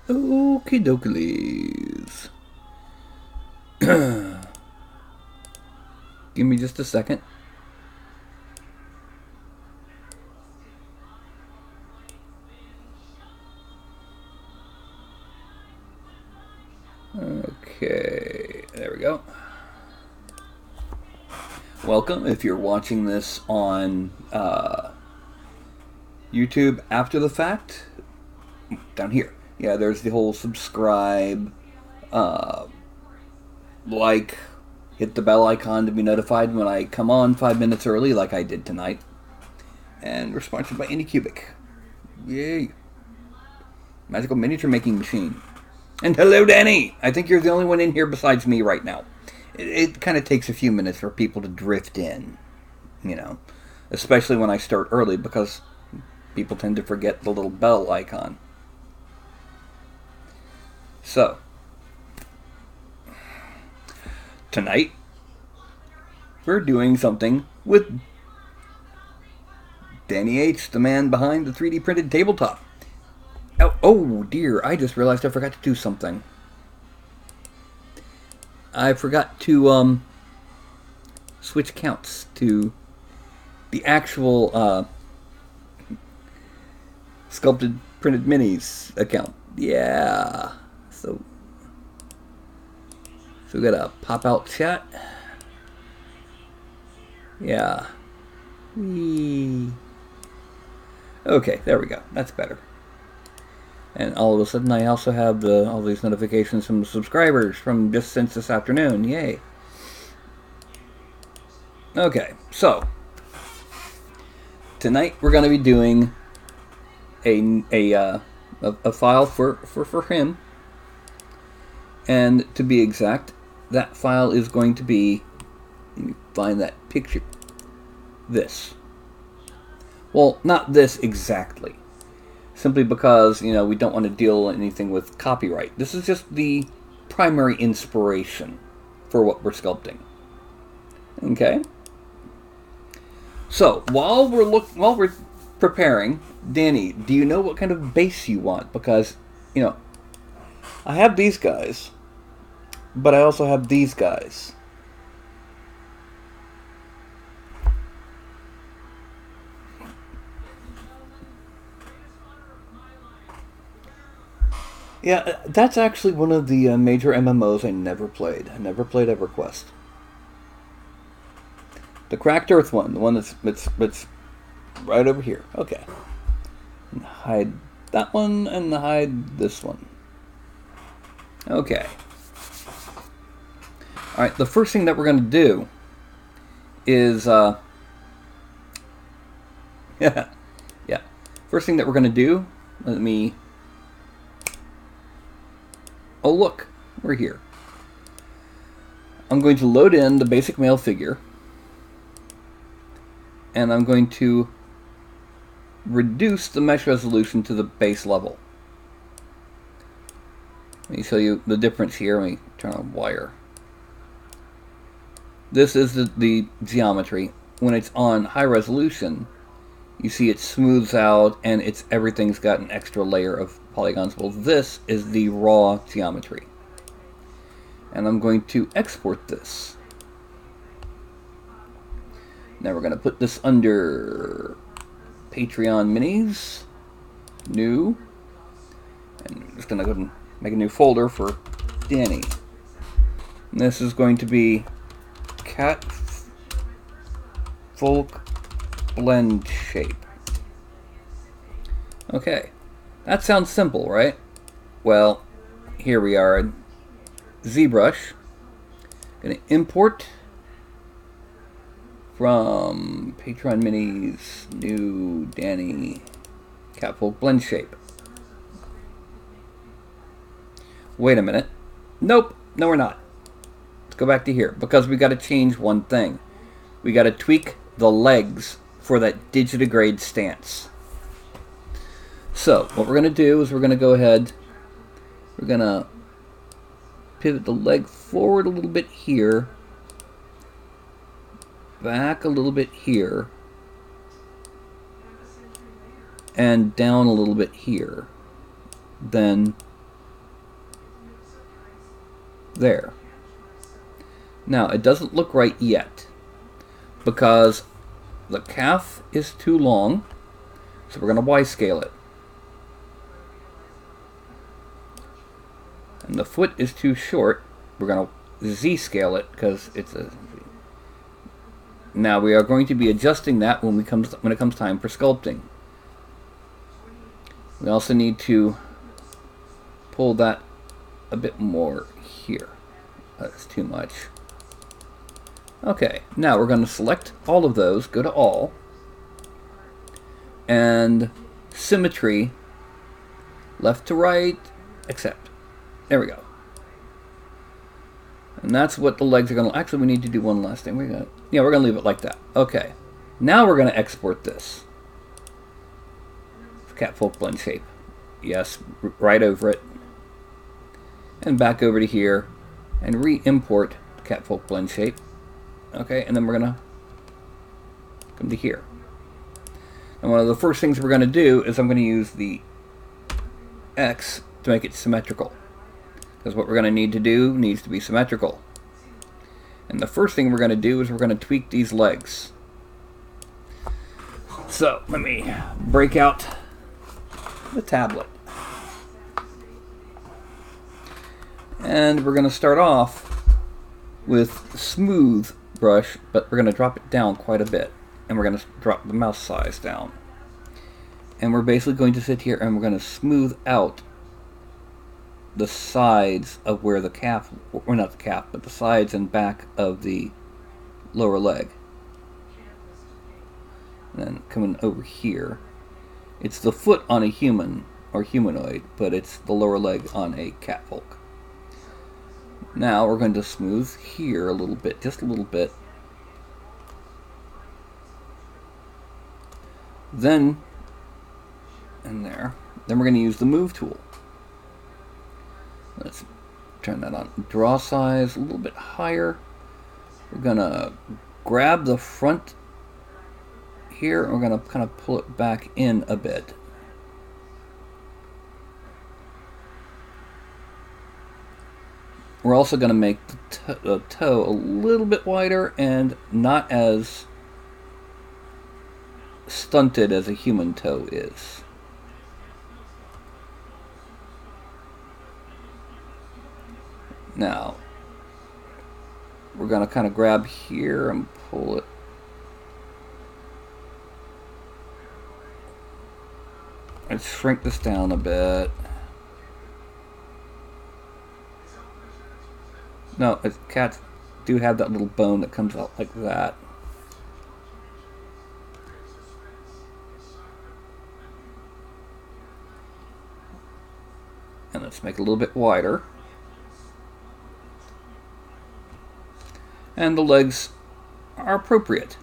Okie dokies. Give me just a second. Okay, there we go. Welcome if you're watching this on YouTube after the fact. Down here. Yeah, there's the whole subscribe, like, hit the bell icon to be notified when I come on 5 minutes early like I did tonight. And we're sponsored by Anycubic. Yay. Magical miniature making machine. And hello, Danny! I think you're the only one in here besides me right now. It kind of takes a few minutes for people to drift in, you know. Especially when I start early because people tend to forget the little bell icon. So, tonight, we're doing something with Danny H., the man behind the 3D printed tabletop. Oh dear, I just realized I forgot to do something. I forgot to switch accounts to the actual Sculpted Printed Minis account. Yeah. So we got a pop-out chat. Yeah. Whee. Okay, there we go. That's better. And all of a sudden I also have all these notifications from the subscribers from just since this afternoon. Yay. Okay, so tonight we're going to be doing a file for him. And to be exact, that file is going to be, let me find that picture, this. Well, not this exactly. Simply because, you know, we don't want to deal anything with copyright. This is just the primary inspiration for what we're sculpting. Okay? So, while we're preparing, Danny, do you know what kind of base you want? Because, you know, I have these guys, but I also have these guys. Yeah, that's actually one of the major MMOs I never played. I never played EverQuest. The Cracked Earth one, the one that's right over here. Okay. And hide that one and hide this one. Okay. Alright, the first thing that we're going to do is, yeah. First thing that we're going to do, let me... Oh look, we're here. I'm going to load in the basic male figure. And I'm going to reduce the mesh resolution to the base level. Let me show you the difference here. Let me turn on wire. This is the geometry. When it's on high resolution, you see it smooths out and everything's got an extra layer of polygons. Well, this is the raw geometry. And I'm going to export this. Now we're going to put this under Patron Minis, new, and I'm just going to go and make a new folder for Danny. And this is going to be Cat Folk Blend Shape. Okay, that sounds simple, right? Well, here we are. ZBrush. Going to import from Patron Minis, new Danny Catfolk Blend Shape. Wait a minute. Nope, no we're not. Let's go back to here because we got to change one thing. We got to tweak the legs for that digitigrade stance. So what we're going to do is we're going to go ahead. We're going to pivot the leg forward a little bit here. Back a little bit here. And down a little bit here. Then there. Now, it doesn't look right yet because the calf is too long, so we're going to Y-scale it. And the foot is too short, we're going to Z-scale it because it's a... Now we are going to be adjusting that when it comes time for sculpting. We also need to pull that a bit more here. That's too much. Okay, now we're going to select all of those, go to all, and symmetry, left to right, accept. There we go. And that's what the legs are going to... Actually, we need to do one last thing. We're going to leave it like that. Okay. Now we're going to export this. Catfolk blend shape. Yes, right over it. And back over to here. And re-import Catfolk blend shape. Okay, and then we're going to come to here. And one of the first things we're going to do is I'm going to use the X to make it symmetrical. Because what we're going to need to do needs to be symmetrical. And the first thing we're going to do is we're going to tweak these legs. So, let me break out the tablet. And we're going to start off with smooth brush, but we're going to drop it down quite a bit. And we're going to drop the mouse size down. And we're basically going to sit here and we're going to smooth out the sides of where the calf, or not the calf, but the sides and back of the lower leg. And then coming over here, it's the foot on a human or humanoid, but it's the lower leg on a catfolk. Now we're going to smooth here a little bit, just a little bit. Then, and there, then we're going to use the move tool. Let's turn that on. Draw size a little bit higher. We're going to grab the front here and we're going to kind of pull it back in a bit. We're also going to make the toe a little bit wider and not as stunted as a human toe is. Now, we're going to kind of grab here and pull it. And shrink this down a bit. No, cats do have that little bone that comes out like that. And let's make it a little bit wider. And the legs are appropriate.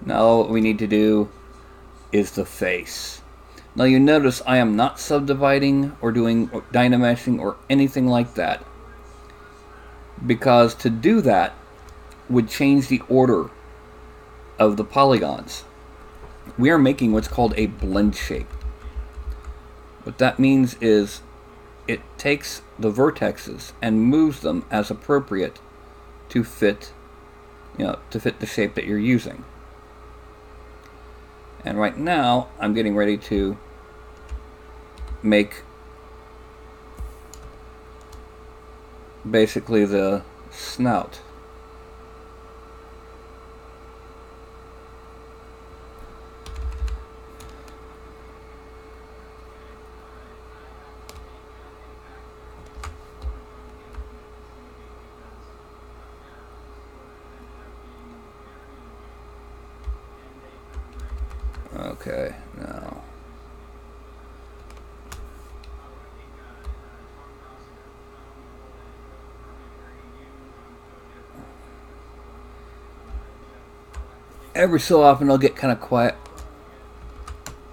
Now what we need to do is the face. Now you notice I am not subdividing or doing dynameshing or anything like that, because to do that would change the order of the polygons. We are making what's called a blend shape. What that means is it takes the vertexes and moves them as appropriate to fit, to fit the shape that you're using. And right now, I'm getting ready to make basically the snout. Okay, now every so often I'll get kind of quiet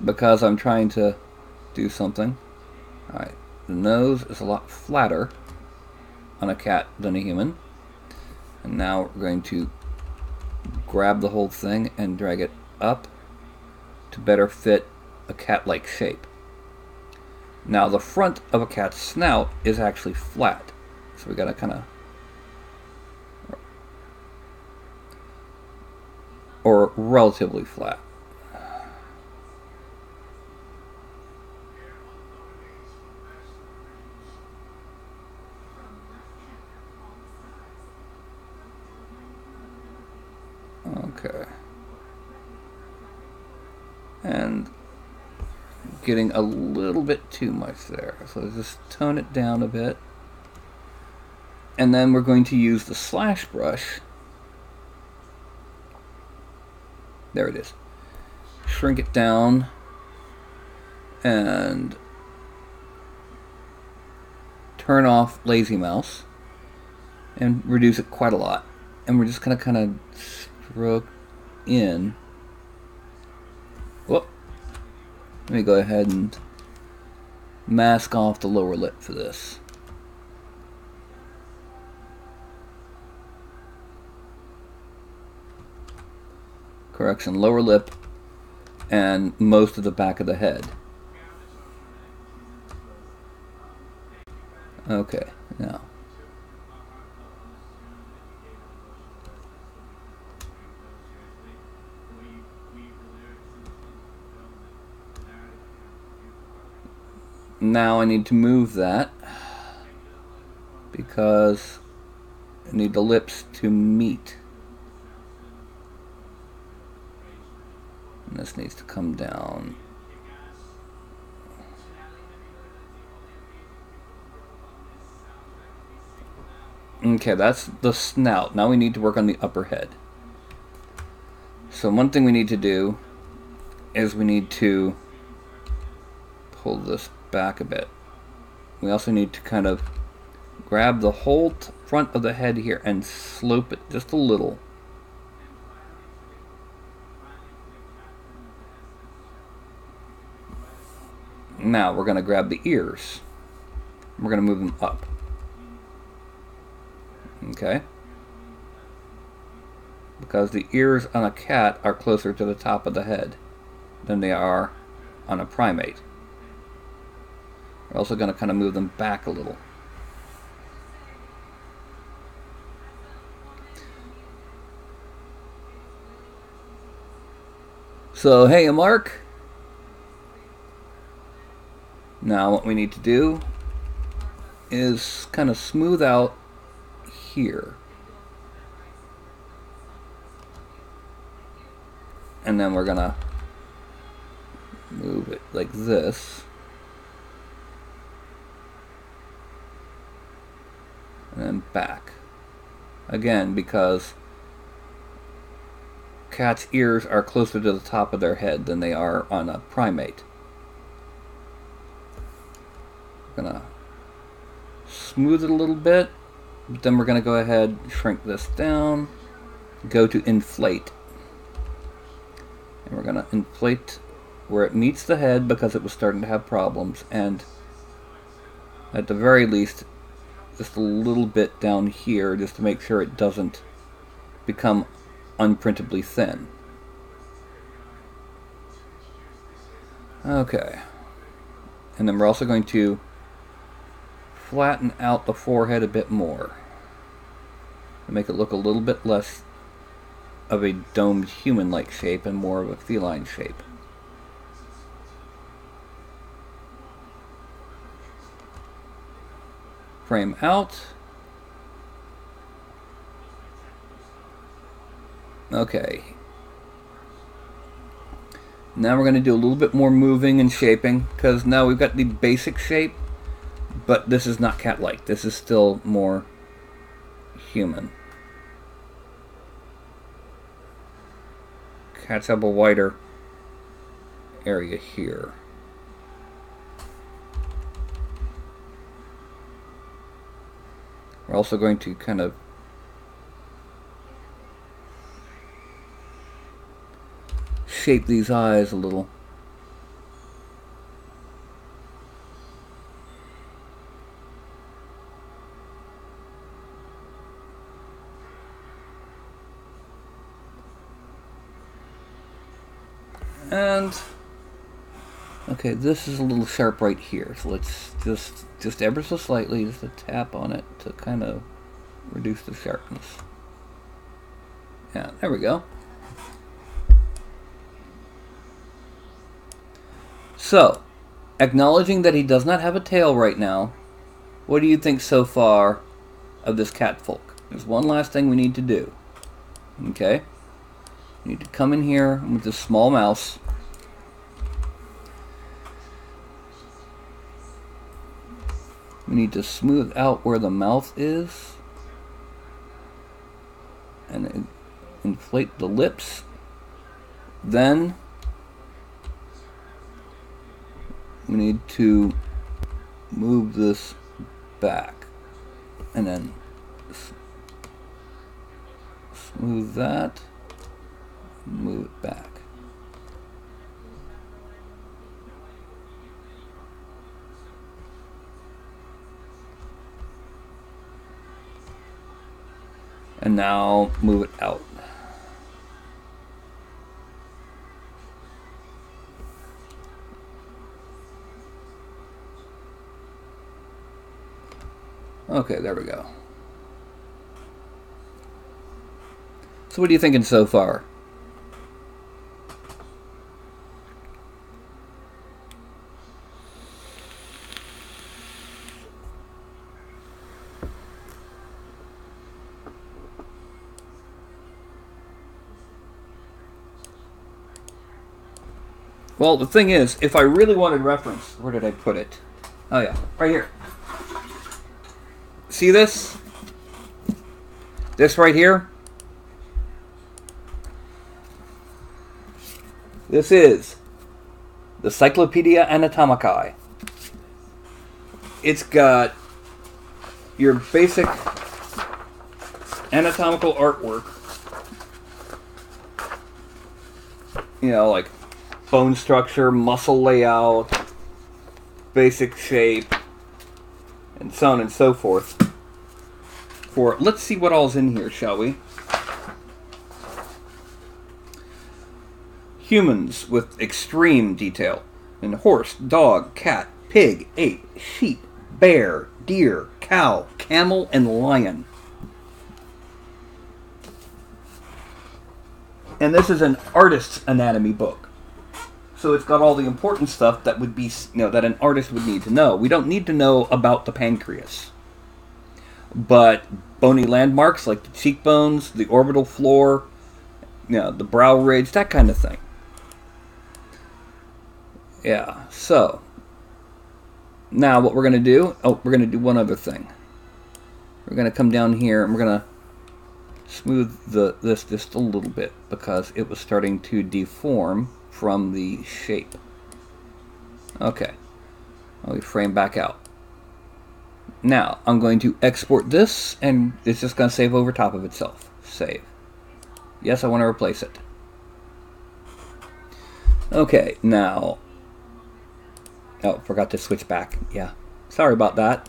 because I'm trying to do something. Alright, the nose is a lot flatter on a cat than a human. And now we're going to grab the whole thing and drag it up to better fit a cat-like shape. Now the front of a cat's snout is actually flat, so we gotta kind of, or relatively flat. Okay. And getting a little bit too much there, so just tone it down a bit. And then we're going to use the slash brush. There it is. Shrink it down and turn off lazy mouse and reduce it quite a lot. And we're just gonna kind of stroke in. Whoop. Let me go ahead and mask off the lower lip for this. Correction, lower lip and most of the back of the head. Okay, now. Now I need to move that because I need the lips to meet. And this needs to come down. Okay, that's the snout. Now we need to work on the upper head. So one thing we need to do is we need to pull this back a bit. We also need to kind of grab the whole front of the head here and slope it just a little. Now we're going to grab the ears. We're going to move them up. Okay? Because the ears on a cat are closer to the top of the head than they are on a primate. We're also going to kind of move them back a little. So, hey, Mark. Now what we need to do is kind of smooth out here. And then we're going to move it like this. And then back. Again, because cats' ears are closer to the top of their head than they are on a primate. We're gonna smooth it a little bit, but then we're gonna go ahead and shrink this down, go to inflate. And we're gonna inflate where it meets the head because it was starting to have problems, and at the very least just a little bit down here just to make sure it doesn't become unprintably thin. Okay. And then we're also going to flatten out the forehead a bit more to make it look a little bit less of a domed human-like shape and more of a feline shape. Frame out. Okay. Now we're going to do a little bit more moving and shaping, because now we've got the basic shape, but this is not cat-like. This is still more human. Cats have a wider area here. We're also going to kind of shape these eyes a little. And Okay, this is a little sharp right here, so let's just ever so slightly, just a tap on it to kind of reduce the sharpness. Yeah, there we go. So, acknowledging that he does not have a tail right now, what do you think so far of this catfolk? There's one last thing we need to do. Okay? We need to come in here with this small mouse. We need to smooth out where the mouth is. And inflate the lips. Then we need to move this back. And then smooth that. Move it back. And now move it out. Okay, there we go. So what are you thinking so far? Well, the thing is, if I really wanted reference, where did I put it? Oh yeah, right here. See this? This right here? This is the Cyclopedia Anatomicae. It's got your basic anatomical artwork. You know, like bone structure, muscle layout, basic shape, and so on and so forth. Let's see what all's in here, shall we? Humans with extreme detail. And horse, dog, cat, pig, ape, sheep, bear, deer, cow, camel, and lion. And this is an artist's anatomy book. So it's got all the important stuff that would be, that an artist would need to know. We don't need to know about the pancreas. But bony landmarks like the cheekbones, the orbital floor, the brow ridge, that kind of thing. Yeah, so now what we're going to do, we're going to do one other thing. We're going to come down here and we're going to smooth this just a little bit because it was starting to deform from the shape. Okay, we frame back out. Now, I'm going to export this, and it's just going to save over top of itself. Save. Yes, I want to replace it. Okay, now... Oh, forgot to switch back. Yeah, sorry about that.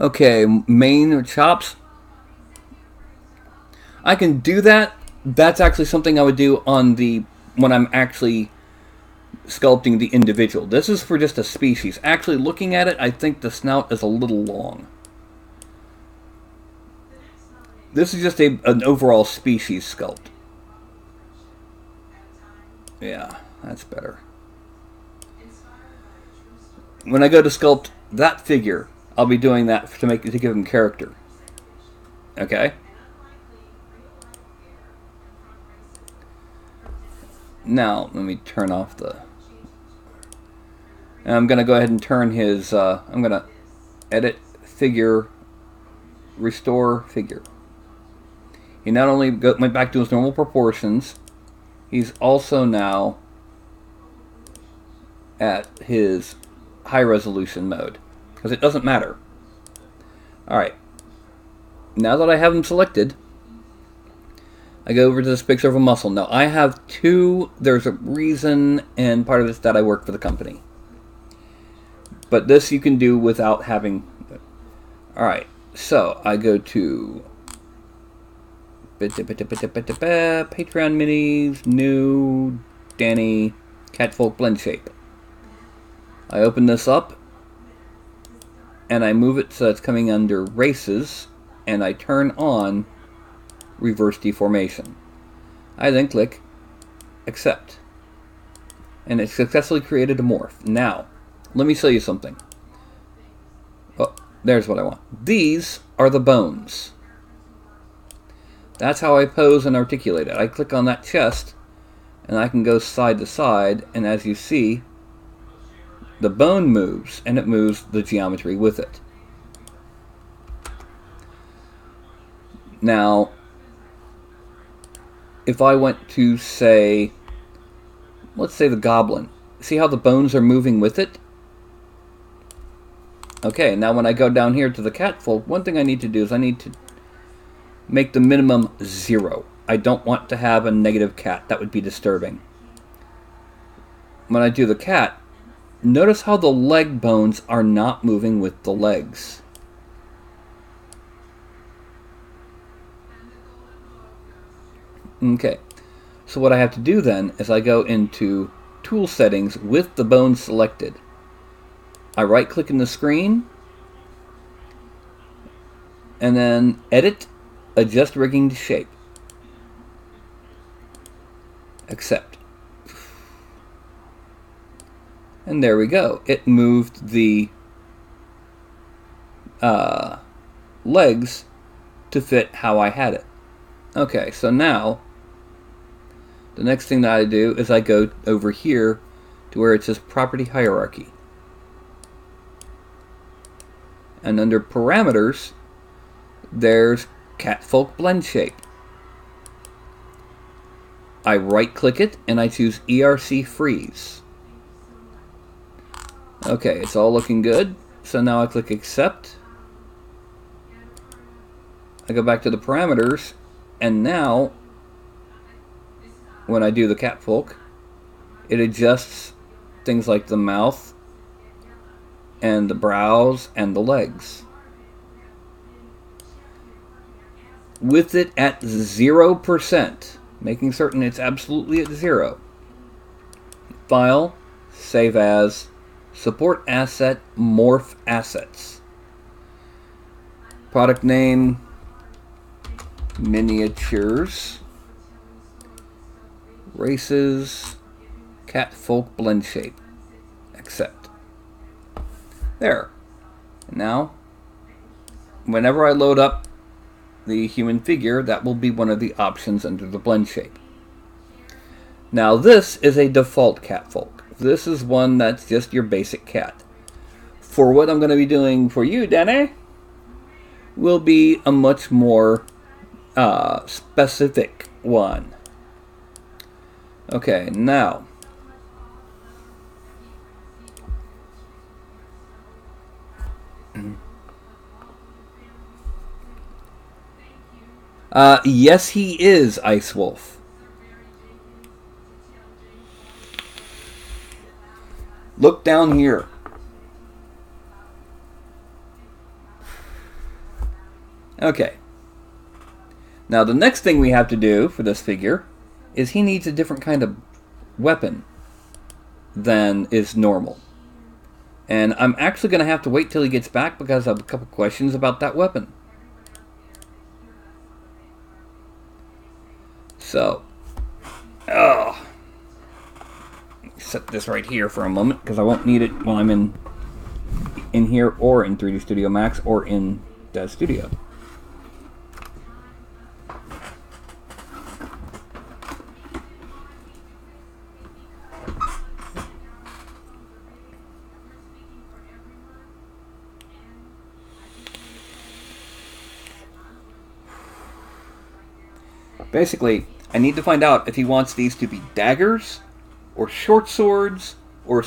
Okay, mane or chops. I can do that. That's actually something I would do on when I'm actually sculpting the individual. This is for just a species. Actually, looking at it, I think the snout is a little long. This is just an overall species sculpt. Yeah, that's better. When I go to sculpt that figure, I'll be doing that to give him character. Okay? Now, let me turn off the... And I'm going to go ahead and turn his... I'm going to edit figure, restore figure. He not only went back to his normal proportions, he's also now at his high resolution mode, because it doesn't matter. Alright, now that I have him selected, I go over to this picture of a muscle. Now I have two, there's a reason, and part of it's that I work for the company. But this you can do without having... Alright, so I go to Patron Minis, New, Danny, Catfolk Blend Shape. I open this up, and I move it so it's coming under Races, and I turn on Reverse Deformation. I then click Accept, and it successfully created a morph. Now, let me show you something. Oh, there's what I want. These are the bones. That's how I pose and articulate it. I click on that chest, and I can go side to side, and as you see, the bone moves, and it moves the geometry with it. Now, if I went to, say, let's say the goblin, see how the bones are moving with it? Okay, now when I go down here to the catfolk, one thing I need to do is I need to make the minimum 0. I don't want to have a negative cat. That would be disturbing. When I do the cat, notice how the leg bones are not moving with the legs. Okay, so what I have to do then is I go into Tool Settings with the bones selected. I right click in the screen, and then Edit, Adjust Rigging to Shape. Accept. And there we go. It moved the legs to fit how I had it. Okay, so now the next thing that I do is I go over here to where it says Property Hierarchy. And under Parameters, there's Catfolk Blend Shape. I right click it and I choose ERC Freeze. Okay, it's all looking good. So now I click Accept. I go back to the parameters, and now when I do the catfolk, it adjusts things like the mouth and the brows and the legs. With it at 0%, making certain it's absolutely at 0. File, Save As, Support Asset, Morph Assets. Product name, Miniatures. Races, Catfolk Blend Shape. Accept. There. And now, whenever I load up the human figure, that will be one of the options under the blend shape. Now this is a default catfolk. This is one that's just your basic cat. For what I'm going to be doing for you, Danny, will be a much more specific one. Okay, now yes, he is Ice Wolf. Look down here. Okay. Now the next thing we have to do for this figure is he needs a different kind of weapon than is normal. And I'm actually going to have to wait till he gets back because I have a couple questions about that weapon. So, set this right here for a moment because I won't need it while I'm in here or in 3D Studio Max or in Dev Studio. Basically, I need to find out if he wants these to be daggers, or short swords, or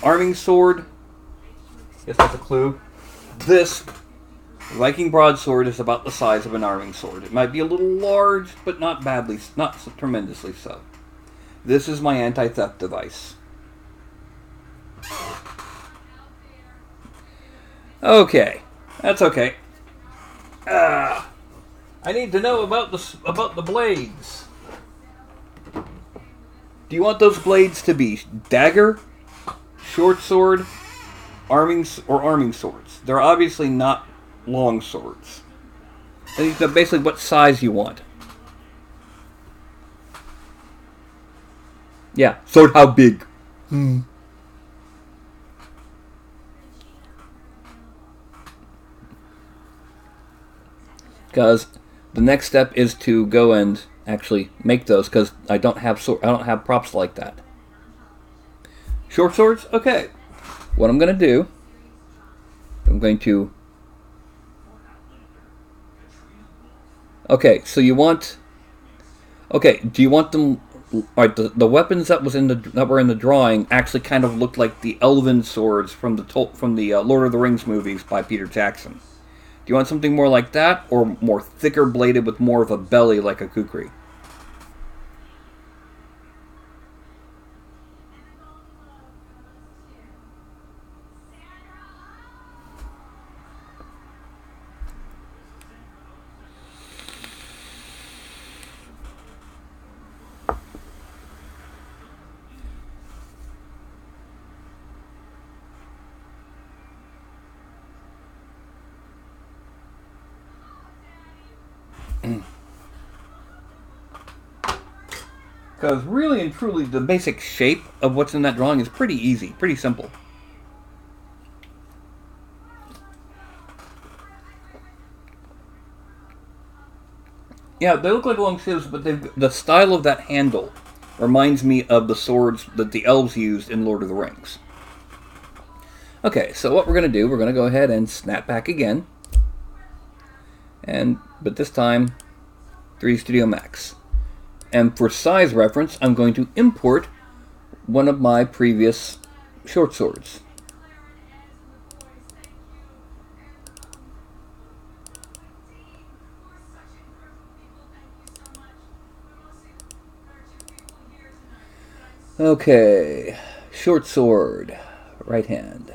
arming sword. Guess that's a clue. This Viking broadsword is about the size of an arming sword. It might be a little large, but not tremendously so. This is my anti-theft device. Okay, that's okay. I need to know about the blades. Do you want those blades to be dagger, short sword, arming swords? They're obviously not long swords. These are basically what size you want. Yeah, sword how big? Because the next step is to go and actually make those, because I don't have props like that. Short swords? Okay. What I'm going to do, I'm going to... Okay, so you want... Okay, do you want them... Alright, the weapons that were in the drawing actually kind of looked like the elven swords from the Lord of the Rings movies by Peter Jackson. Do you want something more like that, or more thicker bladed with more of a belly like a kukri? Because really and truly, the basic shape of what's in that drawing is pretty easy, pretty simple. Yeah, they look like long sieves, but the style of that handle reminds me of the swords that the elves used in Lord of the Rings. Okay, so what we're going to do, we're going to go ahead and snap back again. But this time, 3D Studio Max. And for size reference, I'm going to import one of my previous short swords. Okay, short sword, right hand.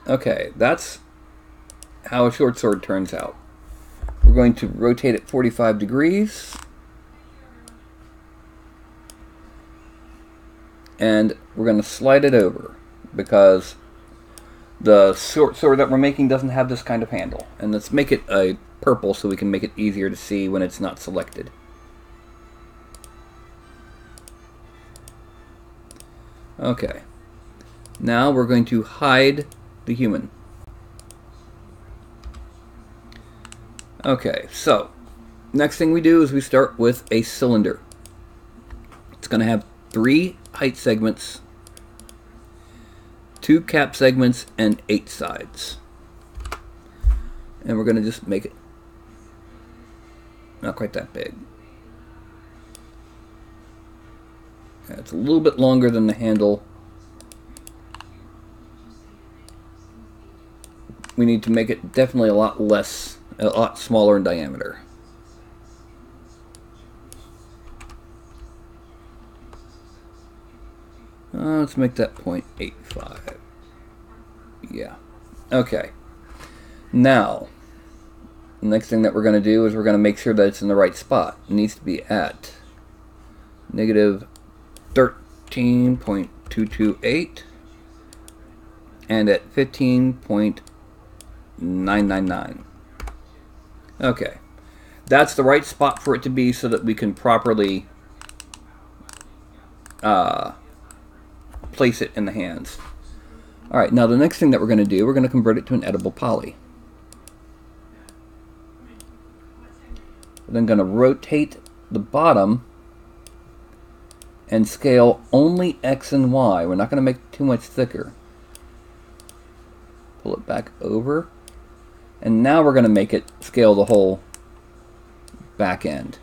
Okay, that's how a short sword turns out. We're going to rotate it 45 degrees. And we're going to slide it over because the short sword that we're making doesn't have this kind of handle. And let's make it a purple so we can make it easier to see when it's not selected. Okay. Now we're going to hide the human. Okay, so next thing we do is we start with a cylinder. It's going to have 3 height segments, 2 cap segments, and 8 sides. And we're going to just make it not quite that big. It's a little bit longer than the handle. We need to make it definitely a lot smaller in diameter. Let's make that 0.85. Yeah. Okay. Now, the next thing that we're going to do is we're going to make sure that it's in the right spot. It needs to be at negative 13.228 and at 15.999. Okay, that's the right spot for it to be so that we can properly place it in the hands. Alright, now the next thing that we're going to do, we're going to convert it to an edible poly. We're then going to rotate the bottom and scale only X and Y. We're not going to make it too much thicker. Pull it back over. And now we're going to make it scale the whole back end.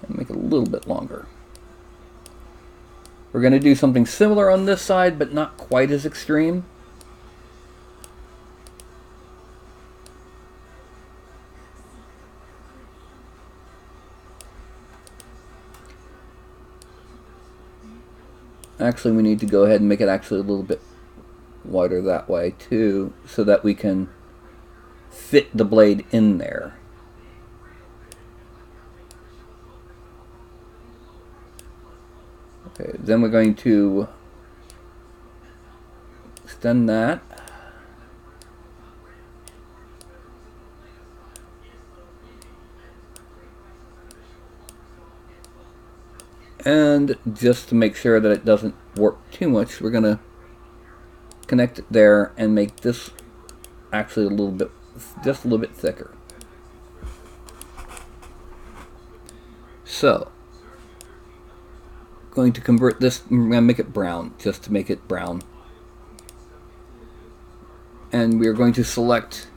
And make it a little bit longer. We're going to do something similar on this side, but not quite as extreme. Actually, we need to go ahead and make it actually a little bit wider that way too, so that we can fit the blade in there. Okay, then we're going to extend that. And just to make sure that it doesn't warp too much, we're going to connect it there and make this actually a little bit, just a little bit thicker. So, going to convert this, we're going to make it brown, just to make it brown. And we are going to select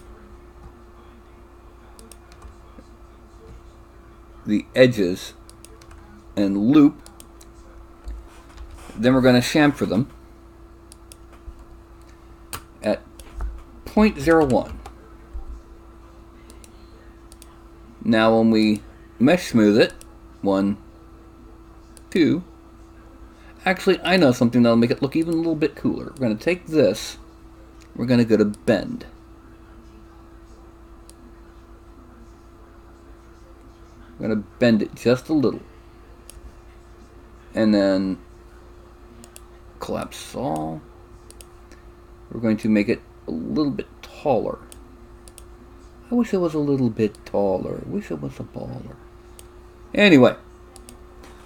the edges and loop. Then we're going to chamfer them at 0.01. Now when we mesh smooth it, 1, 2, actually I know something that'll make it look even a little bit cooler. We're going to take this, we're going to go to bend. We're going to bend it just a little. And then collapse all. We're going to make it a little bit taller. I wish it was a little bit taller. I wish it was a baller. Anyway,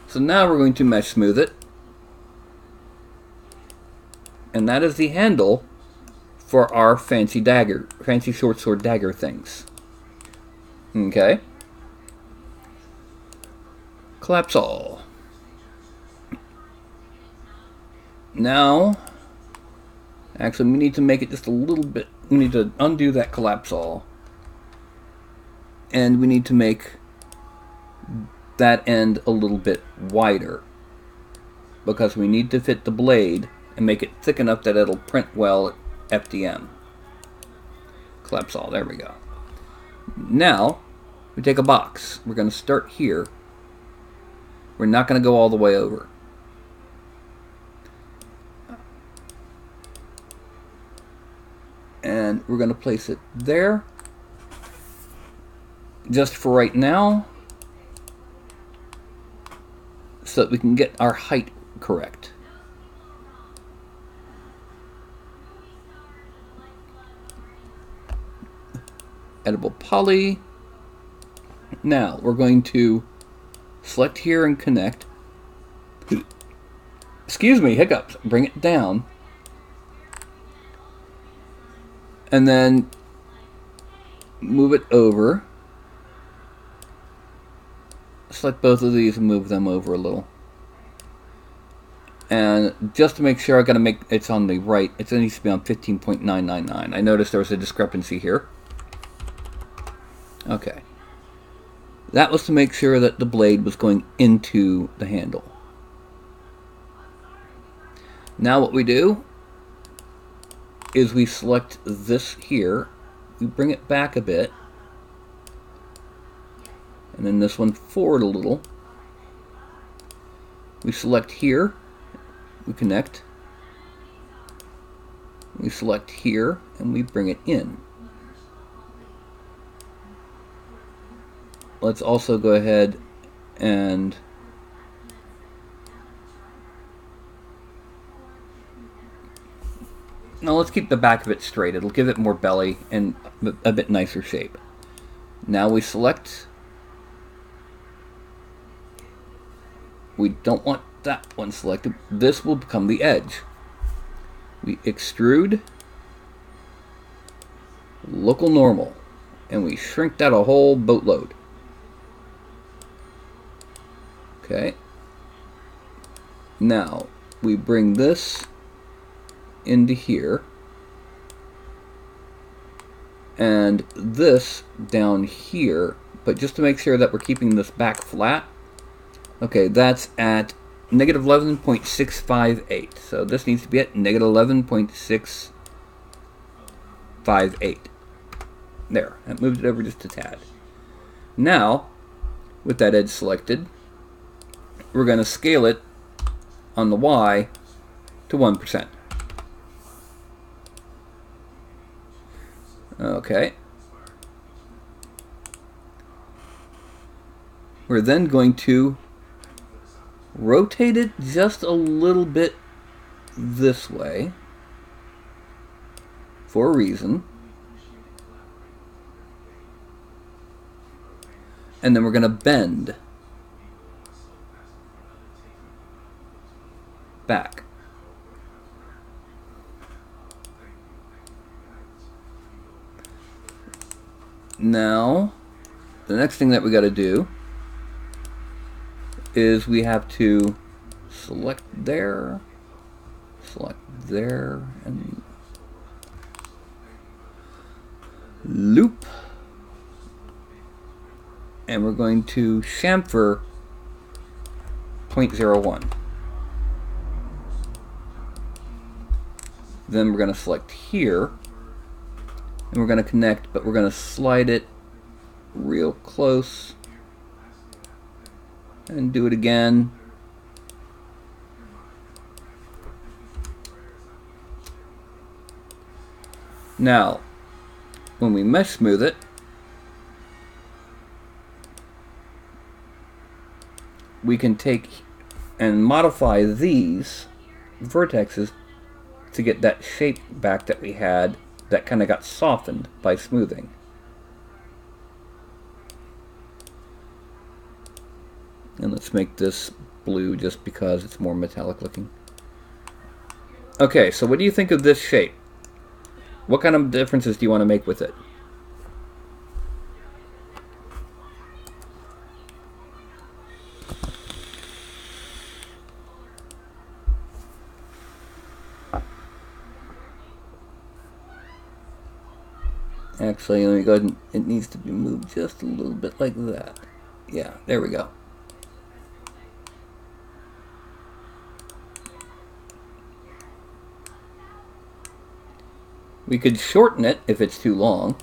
so now we're going to mesh smooth it. And that is the handle for our fancy dagger, fancy short sword dagger things. Okay. Collapse all. Now, actually we need to make it just a little bit, we need to undo that collapse all. And we need to make that end a little bit wider. Because we need to fit the blade and make it thick enough that it'll print well at FDM. Collapse all, there we go. Now, we take a box. We're going to start here. We're not going to go all the way over. And we're going to place it there, just for right now, so that we can get our height correct. Edible poly. Now we're going to select here and connect. Excuse me, hiccups. Bring it down. And then move it over. Select both of these and move them over a little. And just to make sure, I gotta make it's on the right. It needs to be on 15.999. I noticed there was a discrepancy here. Okay. That was to make sure that the blade was going into the handle. Now what we do is we select this here, we bring it back a bit, and then this one forward a little. We select here, we connect, we select here, and we bring it in. Let's also go ahead and now let's keep the back of it straight. It'll give it more belly and a bit nicer shape. Now we select. We don't want that one selected. This will become the edge. We extrude, local normal, and we shrink that a whole boatload. Okay. Now we bring this into here, and this down here, but just to make sure that we're keeping this back flat. Okay, that's at negative 11.658. So this needs to be at negative 11.658. There, that moved it over just a tad. Now, with that edge selected, we're going to scale it on the Y to 1%. Okay. We're then going to rotate it just a little bit this way for a reason. And then we're going to bend back. Now, the next thing that we got to do is we have to select there, and loop. And we're going to chamfer 0.01. Then we're going to select here, and we're going to connect, but we're going to slide it real close and do it again. Now, when we mesh smooth it, we can take and modify these vertexes to get that shape back that we had that kind of got softened by smoothing. And let's make this blue just because it's more metallic looking. Okay, so what do you think of this shape? What kind of differences do you want to make with it? Actually, let me go ahead and it needs to be moved just a little bit like that. Yeah, there we go. We could shorten it if it's too long.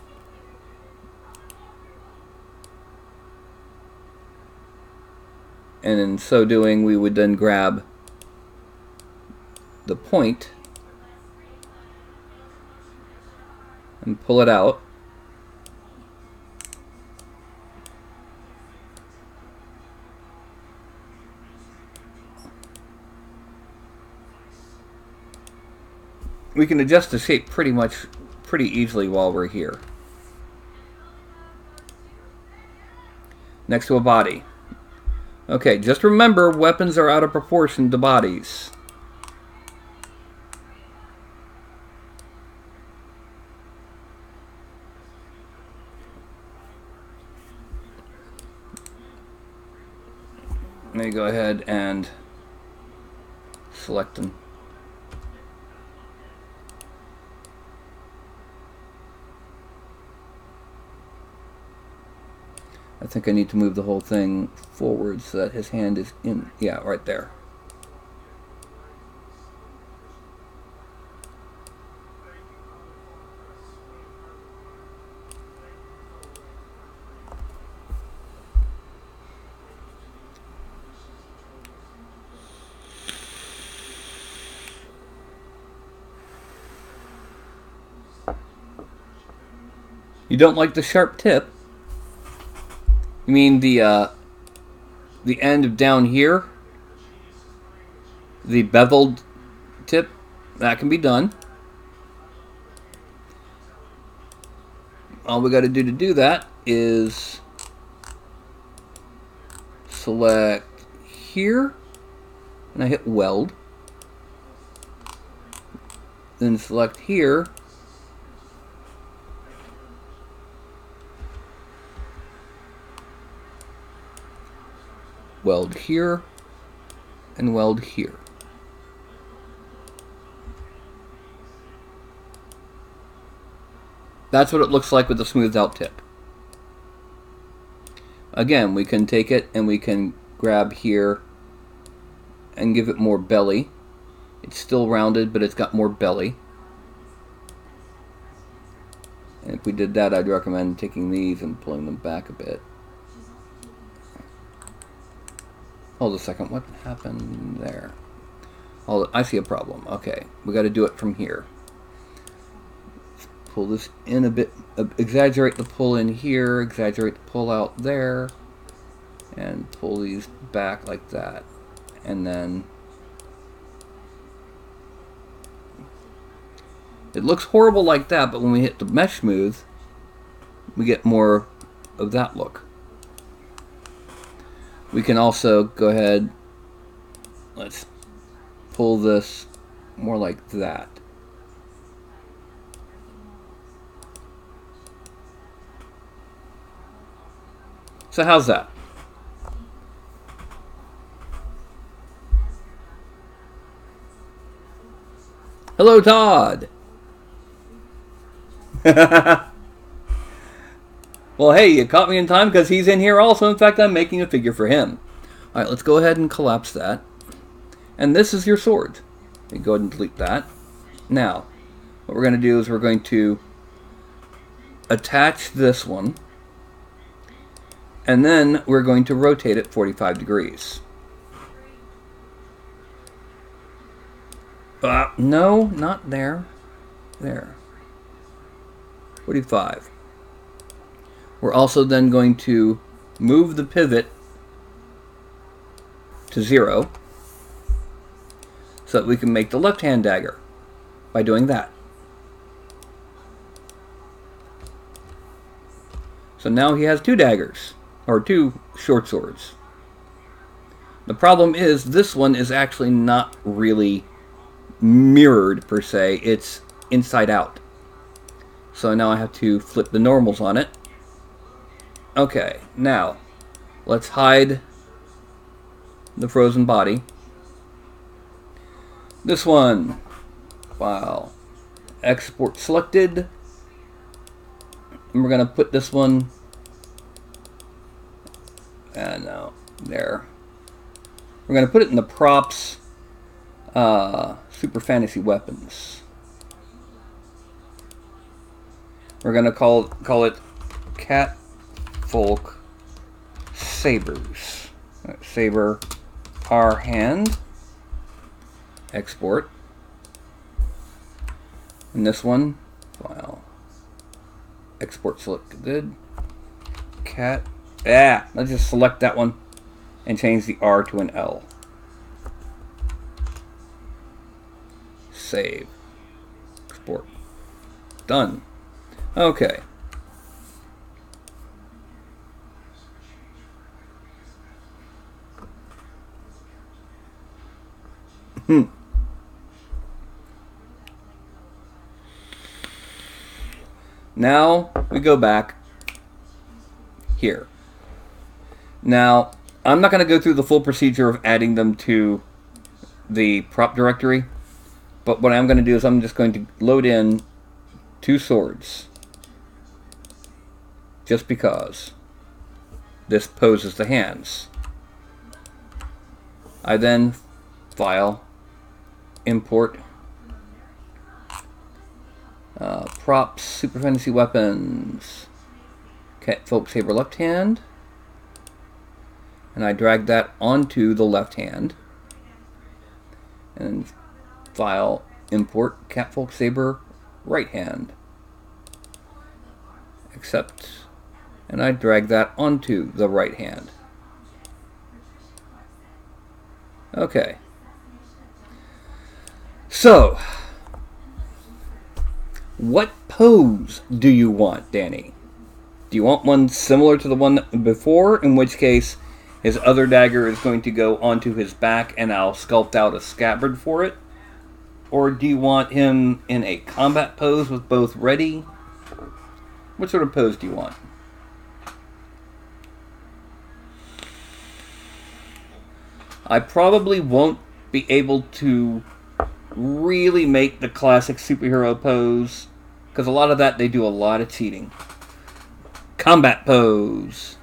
And in so doing, we would then grab the point and pull it out. We can adjust the shape pretty easily while we're here. Next to a body. Okay, just remember, weapons are out of proportion to bodies. Let me go ahead and select them. I think I need to move the whole thing forward so that his hand is in, yeah, right there. You don't like the sharp tip? You mean the end of down here? The beveled tip? That can be done. All we got to do that is select here, and I hit weld. Then select here, weld here, and weld here. That's what it looks like with the smoothed out tip. Again, we can take it and we can grab here and give it more belly. It's still rounded, but it's got more belly. And if we did that, I'd recommend taking these and pulling them back a bit. Hold a second, what happened there? Oh, I see a problem. Okay, we got to do it from here. Let's pull this in a bit, exaggerate the pull in here, exaggerate the pull out there, and pull these back like that. And then it looks horrible like that, but when we hit the mesh smooth, we get more of that look. We can also go ahead, let's pull this more like that. So how's that? Hello, Todd! Well, hey, you caught me in time because he's in here also. In fact, I'm making a figure for him. Alright, let's go ahead and collapse that. And this is your sword. You go ahead and delete that. Now, what we're going to do is we're going to attach this one. And then we're going to rotate it 45 degrees. No, not there. There. 45. We're also then going to move the pivot to 0 so that we can make the left-hand dagger by doing that. So now he has 2 daggers, or 2 short swords. The problem is this one is actually not really mirrored per se, it's inside out. So now I have to flip the normals on it. Okay, now let's hide the frozen body. This one, file, export selected, and we're going to put this one, no, there. We're going to put it in the props, super fantasy weapons. We're going to call it Cat Folk Sabers. Saber R hand. Export. And this one, file. Export selected. Cat. Let's just select that one and change the R to an L. Save. Export. Done. Okay. Now we go back here. Now, I'm not going to go through the full procedure of adding them to the prop directory, but what I'm going to do is I'm just going to load in 2 swords, just because this poses the hands. I then file, import, props, super fantasy weapons, Cat Folk Saber left hand, and I drag that onto the left hand, and file, import, Cat Folk Saber right hand, accept, and I drag that onto the right hand. Okay. So, what pose do you want, Danny? Do you want one similar to the one before, in which case his other dagger is going to go onto his back and I'll sculpt out a scabbard for it? Or do you want him in a combat pose with both ready? What sort of pose do you want? I probably won't be able to really make the classic superhero pose Because a lot of that, they do a lot of cheating. Combat pose.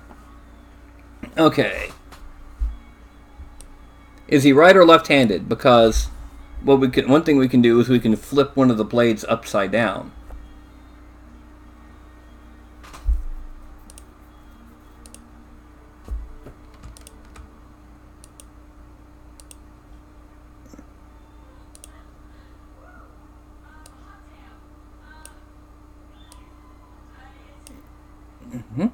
Okay. Is he right or left-handed? Because one thing we can do is we can flip one of the blades upside down. Mm-hmm.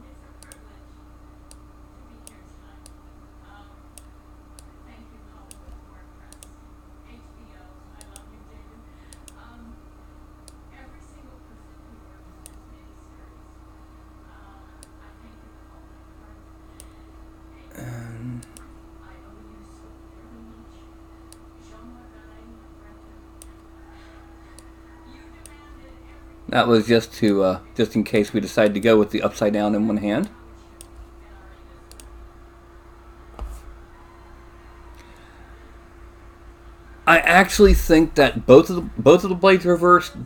That was just to just in case we decide to go with the upside down in one hand. I actually think that both of the blades reversed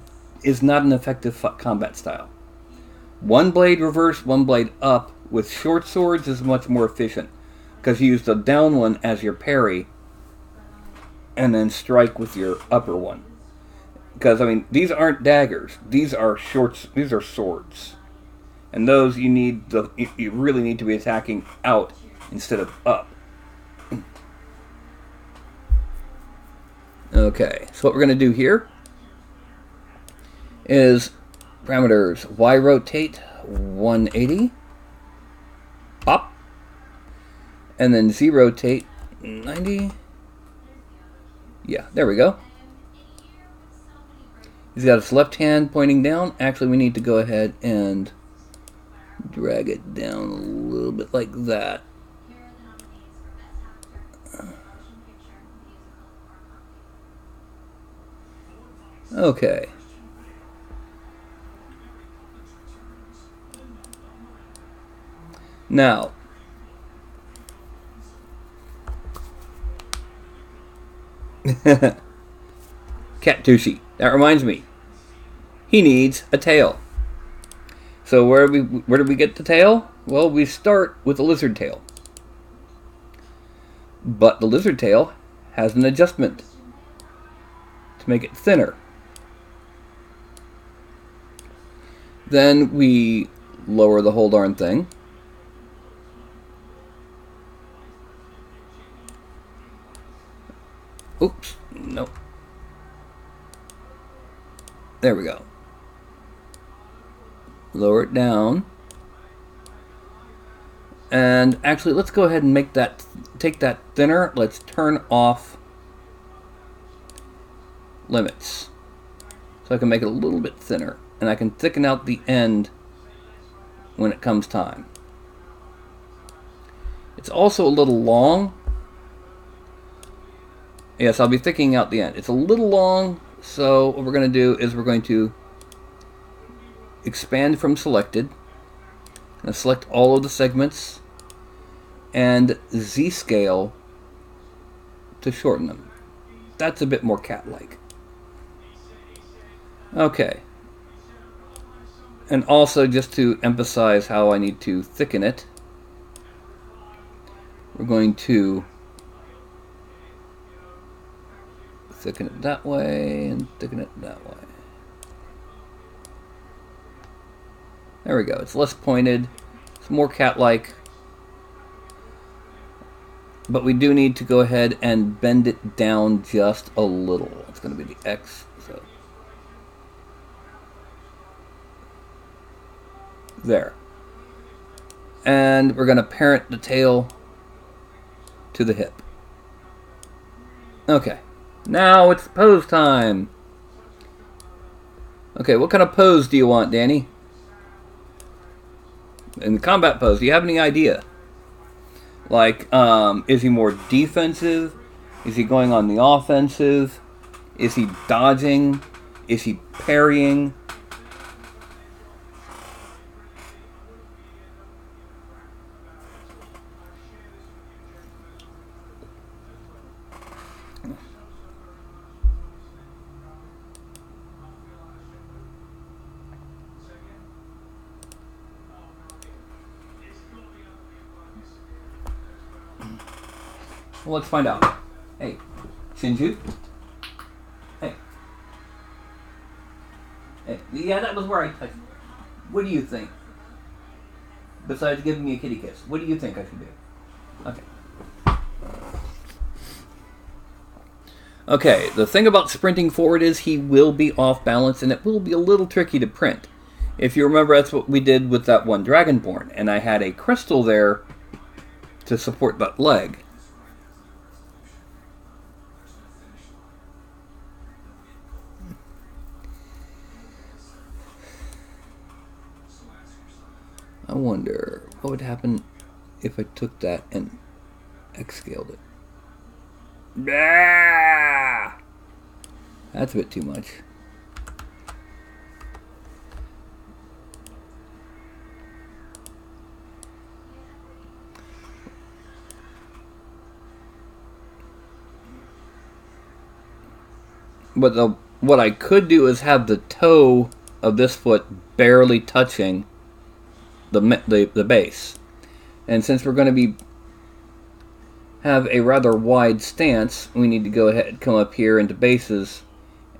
is not an effective combat style. One blade reversed, one blade up with short swords is much more efficient because you use the down one as your parry and then strike with your upper one. Because I mean, these aren't daggers; these are These are swords, and those you really need to be attacking out instead of up. Okay, so what we're going to do here is parameters Y rotate 180, pop, and then Z rotate 90. Yeah, there we go. He's got his left hand pointing down. Actually, we need to go ahead and drag it down a little bit like that. Okay. Now, Cat-Tushi. That reminds me. He needs a tail. So where do we get the tail? Well, we start with a lizard tail. But the lizard tail has an adjustment to make it thinner. Then we lower the whole darn thing. Oops, nope. There we go. Lower it down. And actually, let's go ahead and take that thinner. Let's turn off limits. So I can make it a little bit thinner. And I can thicken out the end when it comes time. It's also a little long. Yes, I'll be thickening out the end. It's a little long, so what we're going to do is we're going to expand from selected. And select all of the segments and Z-scale to shorten them. That's a bit more cat-like. Okay. And also, just to emphasize how I need to thicken it, we're going to thicken it that way and thicken it that way. There we go. It's less pointed. It's more cat-like. But we do need to go ahead and bend it down just a little. It's going to be the X. So there. And we're going to parent the tail to the hip. Okay. Now it's pose time. Okay, what kind of pose do you want, Danny? In the combat pose, do you have any idea? Like, is he more defensive? Is he going on the offensive? Is he dodging? Is he parrying? Well, let's find out. Hey, Shinju? Hey. Hey. Yeah, that was where I touched. What do you think? Besides giving me a kitty kiss, what do you think I should do? Okay. Okay, the thing about sprinting forward is he will be off balance and it will be a little tricky to print. If you remember, that's what we did with that one Dragonborn, and I had a crystal there to support that leg. I wonder what would happen if I took that and X-scaled it. Ah! That's a bit too much. But what I could do is have the toe of this foot barely touching the base. And since we're going to have a rather wide stance, we need to go ahead and come up here into bases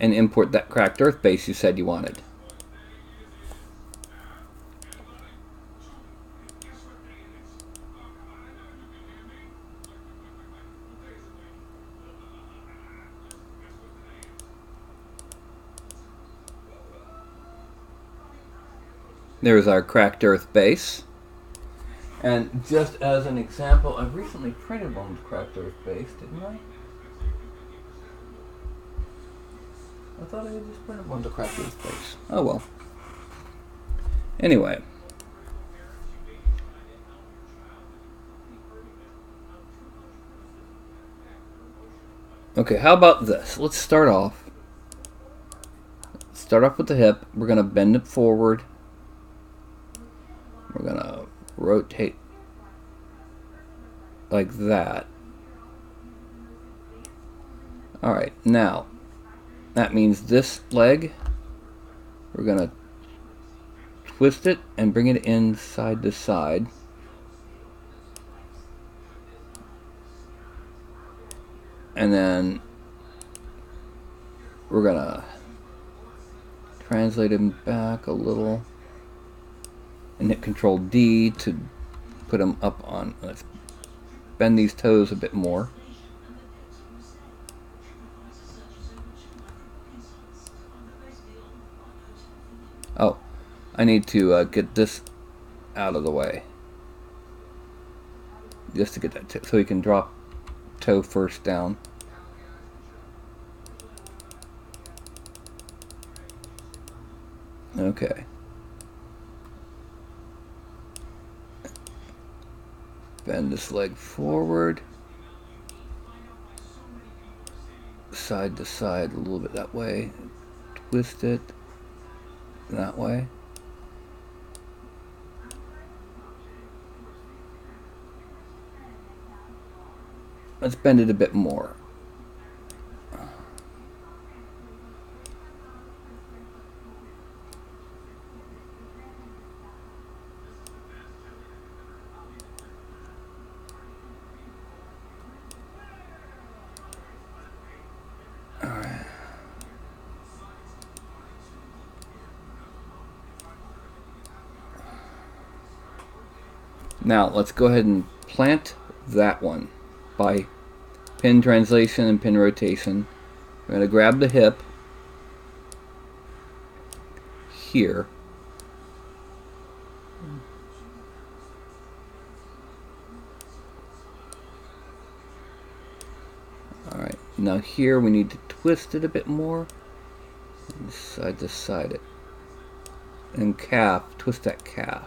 and import that cracked earth base you said you wanted. There's our cracked earth base. And just as an example, I've recently printed one with cracked earth base, didn't I? I thought I had just printed one with cracked earth base. Oh well. Anyway. Okay, how about this? Let's start off. Start off with the hip. We're going to bend it forward. We're going to rotate like that. Alright, now that means this leg, we're going to twist it and bring it in side to side. And then we're going to translate him back a little. And hit Control D to put them up on. Let's bend these toes a bit more. Oh, I need to get this out of the way. Just to get that so we can drop toe first down. Okay. Bend this leg forward, side to side a little bit that way, twist it that way. Let's bend it a bit more. Now let's go ahead and plant that one by pin translation and pin rotation. We're going to grab the hip here. Alright, now here we need to twist it a bit more. And side to side it. And calf, twist that calf.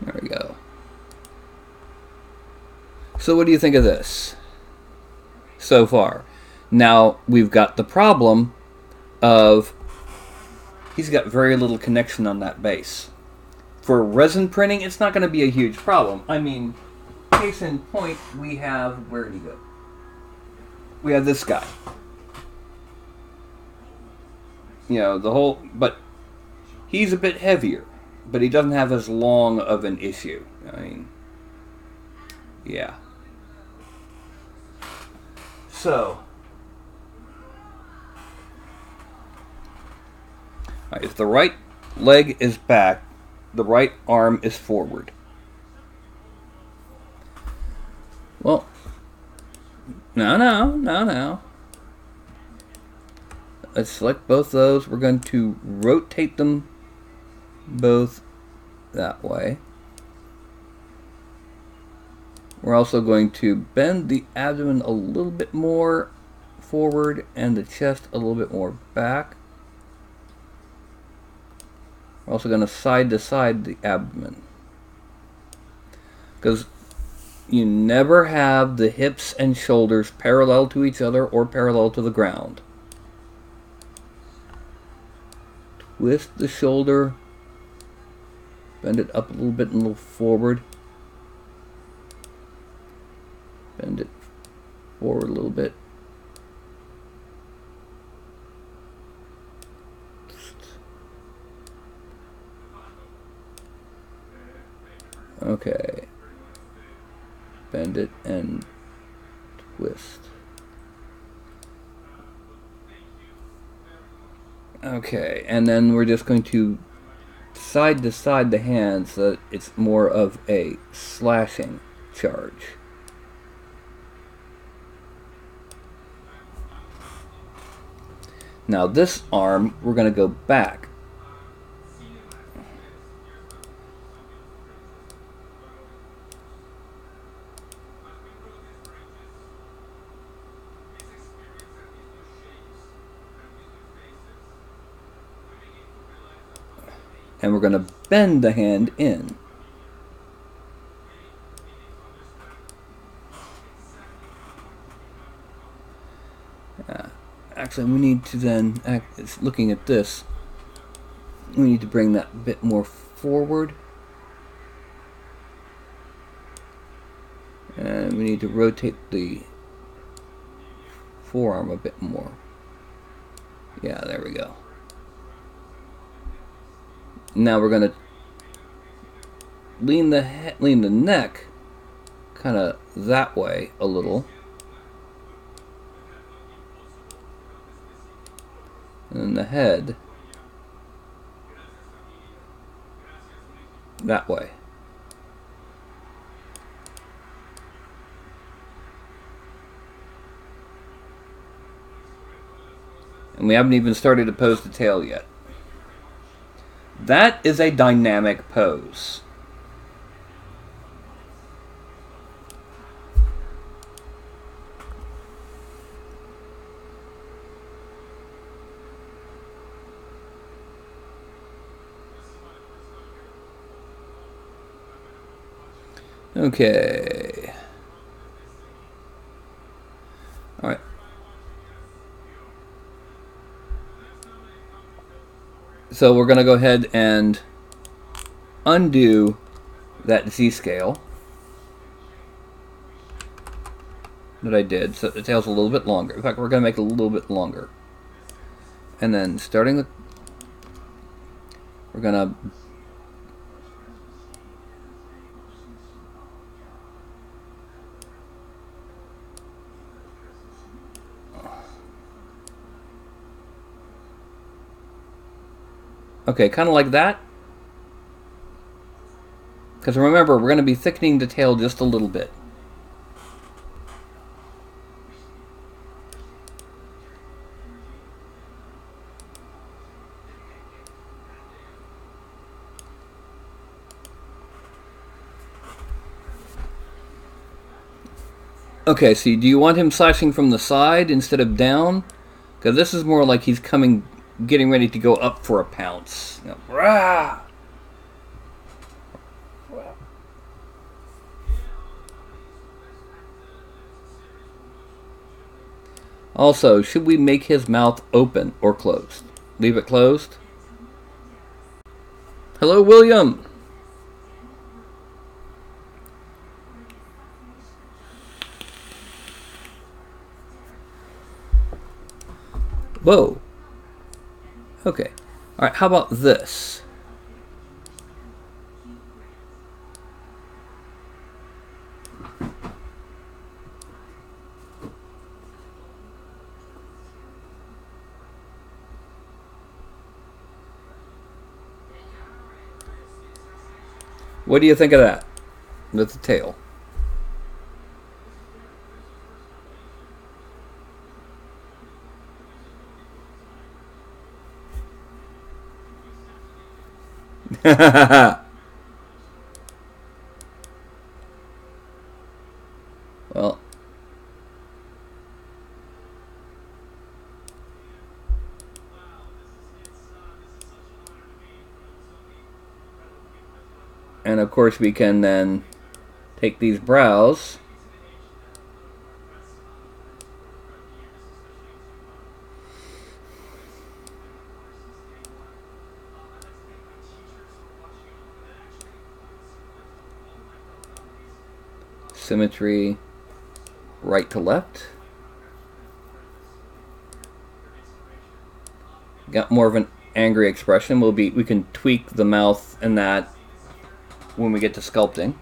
There we go. So what do you think of this so far? Now we've got the problem of he's got very little connection on that base. for resin printing, it's not going to be a huge problem. I mean, case in point, we have, where did he go? We have this guy. You know, but he's a bit heavier, but he doesn't have as long of an issue. I mean, yeah. So, if the right leg is back, the right arm is forward. Well, no. Let's select both those. We're going to rotate them both that way. We're also going to bend the abdomen a little bit more forward and the chest a little bit more back. We're also going to side to side the abdomen, because you never have the hips and shoulders parallel to each other or parallel to the ground. Twist the shoulder, bend it up a little bit and a little forward. Bend it forward a little bit. Okay. Bend it and twist. Okay, and then we're just going to side to side the hand so that it's more of a slashing charge. Now this arm, we're going to go back. And we're going to bend the hand in. Actually, we need to then, looking at this, we need to bring that bit more forward. And we need to rotate the forearm a bit more. Yeah, there we go. Now we're going to lean the neck kind of that way a little. And then the head that way. And we haven't even started to pose the tail yet. That is a dynamic pose. Okay. All right. So we're going to go ahead and undo that Z-scale that I did, so the tail's a little bit longer. In fact, we're going to make it a little bit longer. And then starting with, we're going to okay, kind of like that. Because remember, we're going to be thickening the tail just a little bit. Okay, so do you want him slashing from the side instead of down? Because this is more like he's getting ready to go up for a pounce. You know, rah! Also, should we make his mouth open or closed? Leave it closed? Hello, William! Whoa. Okay. Alright, how about this? What do you think of that? With the tail. Well, and of course we can then take these brows symmetry right to left. Got more of an angry expression. We can tweak the mouth and that when we get to sculpting.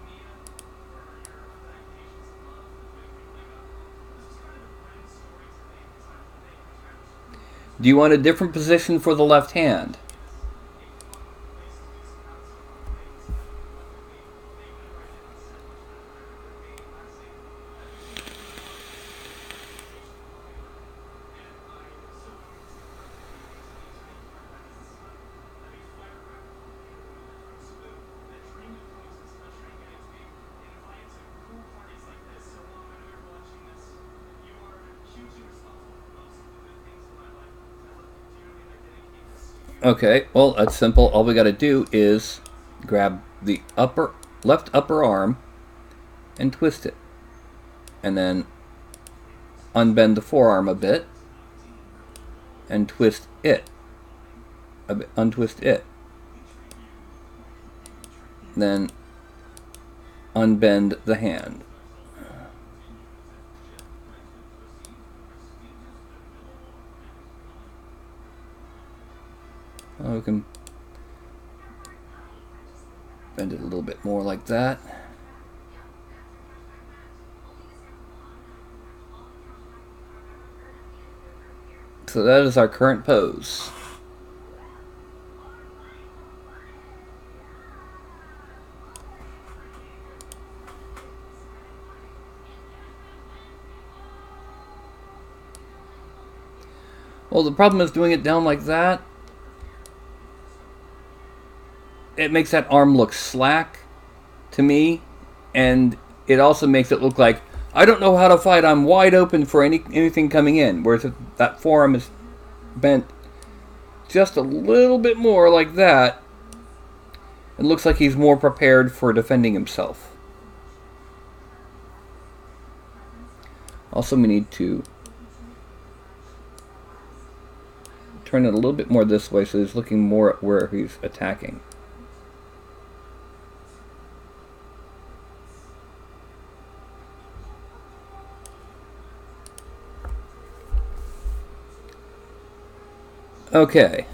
Do you want a different position for the left hand? Okay, well, that's simple. All we got to do is grab the left upper arm and twist it. And then unbend the forearm a bit and twist it. Untwist it. Then unbend the hand. We can bend it a little bit more like that. So that is our current pose. Well, the problem is doing it down like that. It makes that arm look slack to me, and it also makes it look like I don't know how to fight. I'm wide open for anything coming in. Whereas if that forearm is bent just a little bit more like that, it looks like he's more prepared for defending himself. Also, we need to turn it a little bit more this way so he's looking more at where he's attacking. Okay.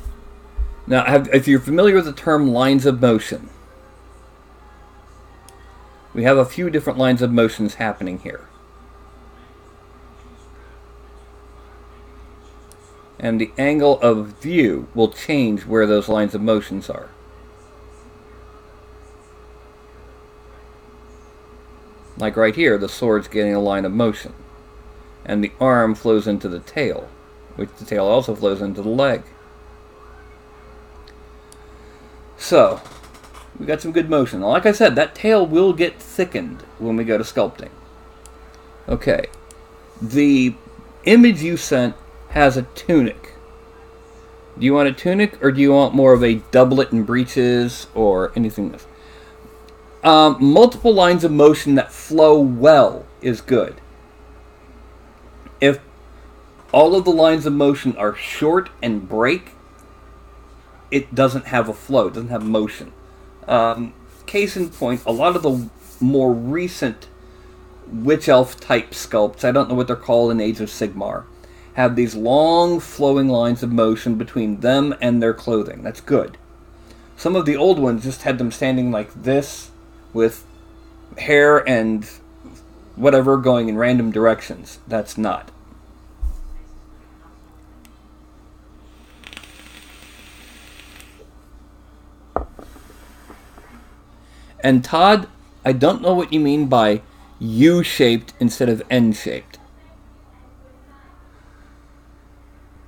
Now, if you're familiar with the term lines of motion, we have a few different lines of motions happening here. And the angle of view will change where those lines of motions are. Like right here, the sword's getting a line of motion. And the arm flows into the tail, which the tail also flows into the leg. So, we got some good motion. Like I said, that tail will get thickened when we go to sculpting. Okay. The image you sent has a tunic. Do you want a tunic, or do you want more of a doublet and breeches, or anything else? Multiple lines of motion that flow well is good. If all of the lines of motion are short and break, it doesn't have a flow, it doesn't have motion. Case in point, a lot of the more recent witch elf type sculpts, I don't know what they're called in Age of Sigmar, have these long flowing lines of motion between them and their clothing. That's good. Some of the old ones just had them standing like this with hair and whatever going in random directions. That's not. And Todd, I don't know what you mean by U-shaped instead of N-shaped.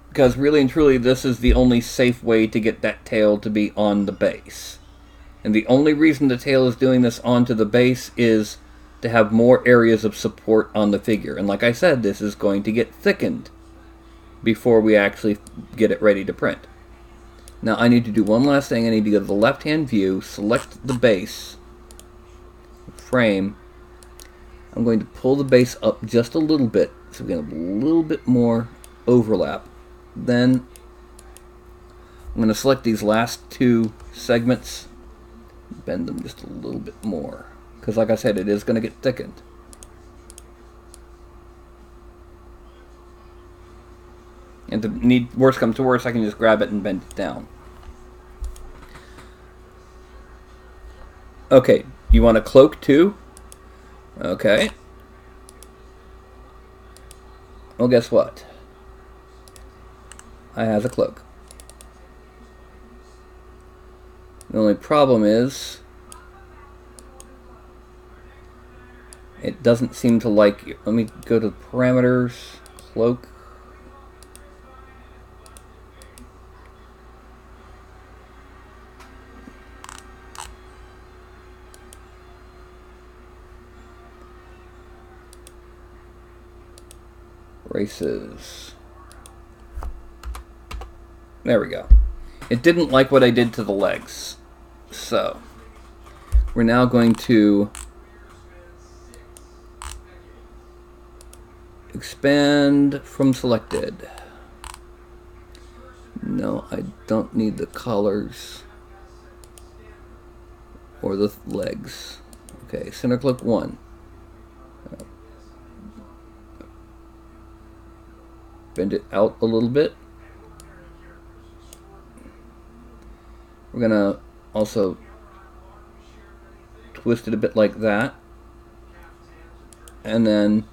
Because really and truly, this is the only safe way to get that tail to be on the base. And the only reason the tail is doing this onto the base is to have more areas of support on the figure. And like I said, this is going to get thickened before we actually get it ready to print. Now I need to do one last thing. I need to go to the left-hand view, select the base, frame. I'm going to pull the base up just a little bit so we get a little bit more overlap. Then I'm going to select these last two segments, bend them just a little bit more, because like I said, it is going to get thickened. And if worst comes to worst, I can just grab it and bend it down. Okay, you want a cloak too? Okay. Well, guess what? I have a cloak. The only problem is it doesn't seem to like you. Let me go to parameters, cloak. Races. There we go. It didn't like what I did to the legs. So, we're now going to expand from selected. No, I don't need the collars or the legs. Okay, center click 1. Bend it out a little bit. We're gonna also twist it a bit like that, and then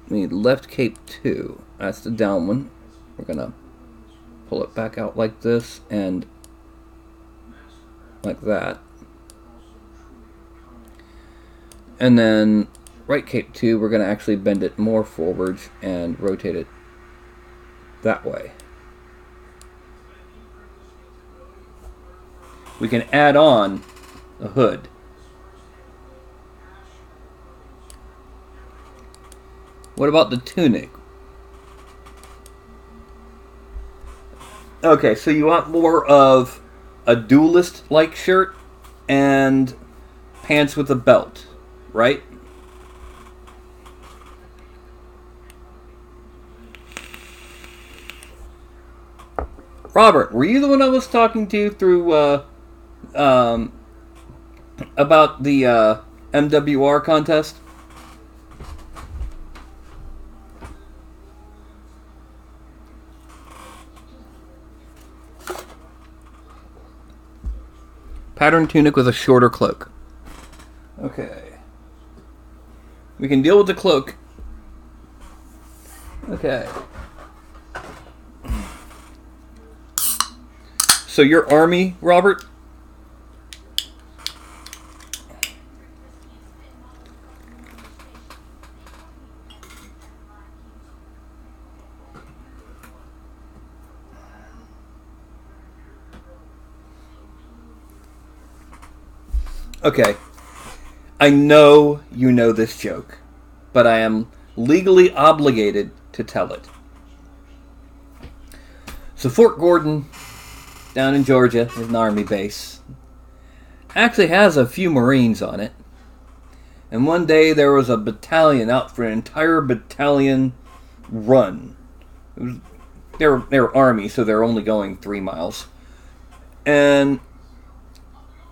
we need left cape 2. That's the down one. We're gonna pull it back out like this and like that. And then right cape 2, we're going to actually bend it more forwards and rotate it that way. We can add on a hood. What about the tunic? Okay, so you want more of a duelist-like shirt and pants with a belt, right? Robert, were you the one I was talking to through about the MWR contest? Pattern tunic with a shorter cloak. Okay. We can deal with the cloak. Okay. So your army, Robert? Okay. I know you know this joke, but I am legally obligated to tell it. So Fort Gordon, down in Georgia, is an army base. Actually has a few Marines on it. And one day there was a battalion out for an entire battalion run. They were army, so they're only going 3 miles. And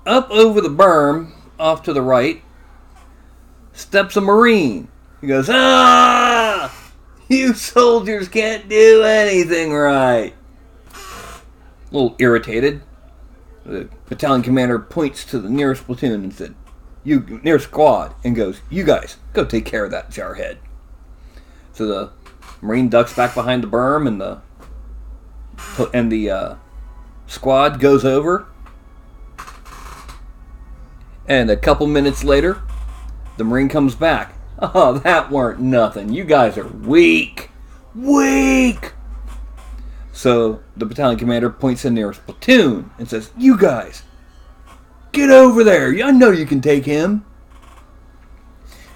up over the berm, off to the right, steps a Marine. He goes, "Ah! You soldiers can't do anything right." A little irritated, the battalion commander points to the nearest platoon and said, "You nearest squad," and goes, "You guys, go take care of that jarhead." So the Marine ducks back behind the berm, and the squad goes over. And a couple minutes later, the Marine comes back. "Oh, that weren't nothing. You guys are weak. Weak!" So the battalion commander points to the nearest platoon and says, "You guys, get over there. I know you can take him."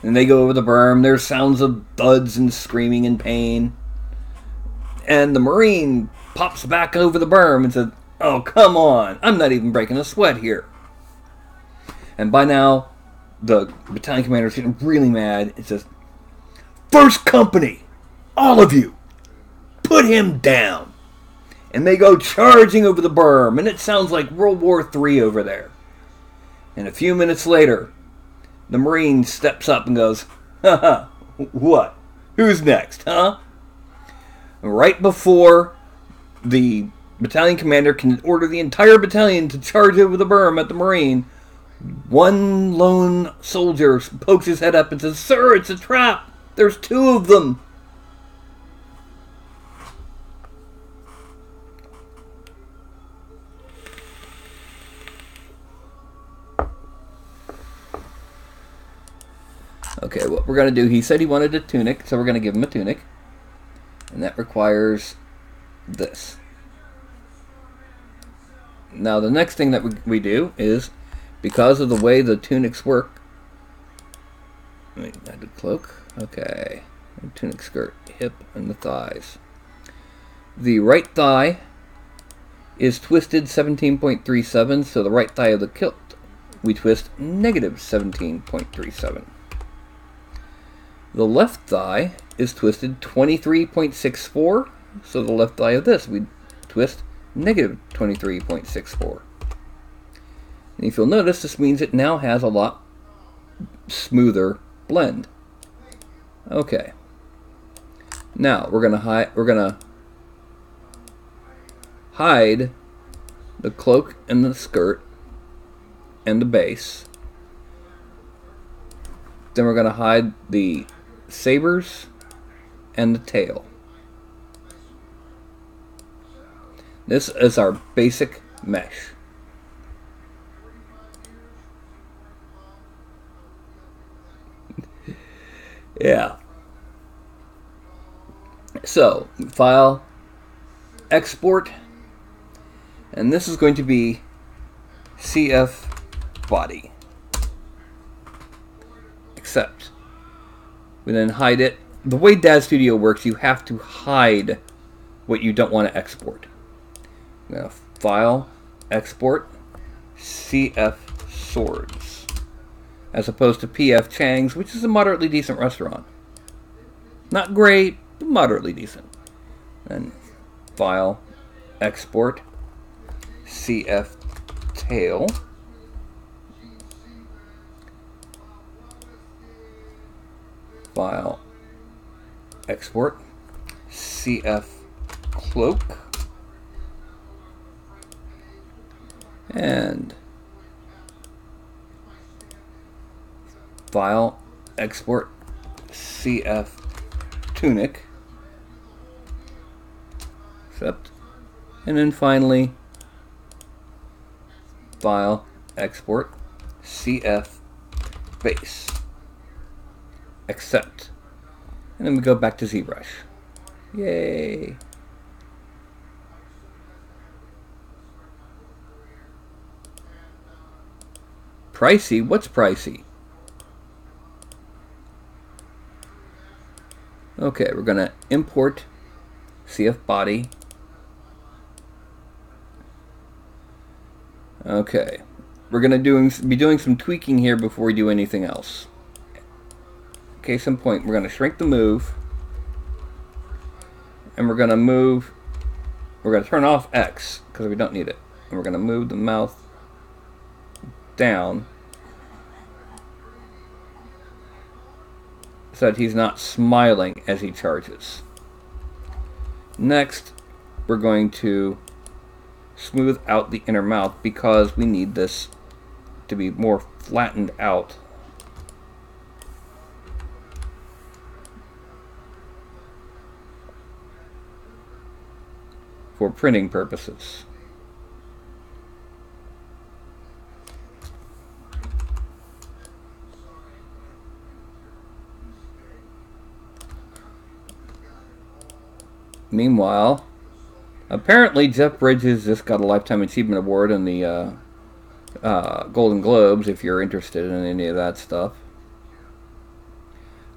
And they go over the berm. There's sounds of thuds and screaming in pain. And the Marine pops back over the berm and says, "Oh, come on. I'm not even breaking a sweat here." And by now, the battalion commander is getting really mad. It says, "First company, all of you, put him down." And they go charging over the berm, and it sounds like World War III over there. And a few minutes later, the Marine steps up and goes, "Haha, what? Who's next, huh?" And right before the battalion commander can order the entire battalion to charge over the berm at the Marine, one lone soldier pokes his head up and says, "Sir, it's a trap. There's two of them." Okay, what we're going to do, he said he wanted a tunic, so we're going to give him a tunic. And that requires this. Now, the next thing that we do is, because of the way the tunics work, let me add the cloak. Okay, tunic skirt, hip, and the thighs. The right thigh is twisted 17.37, so the right thigh of the kilt, we twist negative 17.37. The left thigh is twisted 23.64, so the left thigh of this, we twist negative 23.64. And if you'll notice, this means it now has a lot smoother blend. Okay. Now we're gonna hide the cloak and the skirt and the base. Then we're gonna hide the sabers and the tail. This is our basic mesh. Yeah. So, file, export, and this is going to be CF body. Accept. We then hide it. The way DAD Studio works, you have to hide what you don't want to export. Now, file, export, CF swords, as opposed to PF Chang's, which is a moderately decent restaurant. Not great, but moderately decent. And file, export, CF tail, file, export, CF cloak, and file, export, CF tunic, accept, and then finally file, export, CF base, accept, and then we go back to ZBrush. Yay! Pricey? What's pricey? Okay, we're gonna import CF body. Okay, we're gonna be doing some tweaking here before we do anything else. Case in point, we're gonna shrink the move, and we're gonna turn off X because we don't need it, and we're gonna move the mouth down so that he's not smiling as he charges. Next, we're going to smooth out the inner mouth because we need this to be more flattened out. For printing purposes. Meanwhile, apparently Jeff Bridges just got a Lifetime Achievement Award in the Golden Globes, if you're interested in any of that stuff.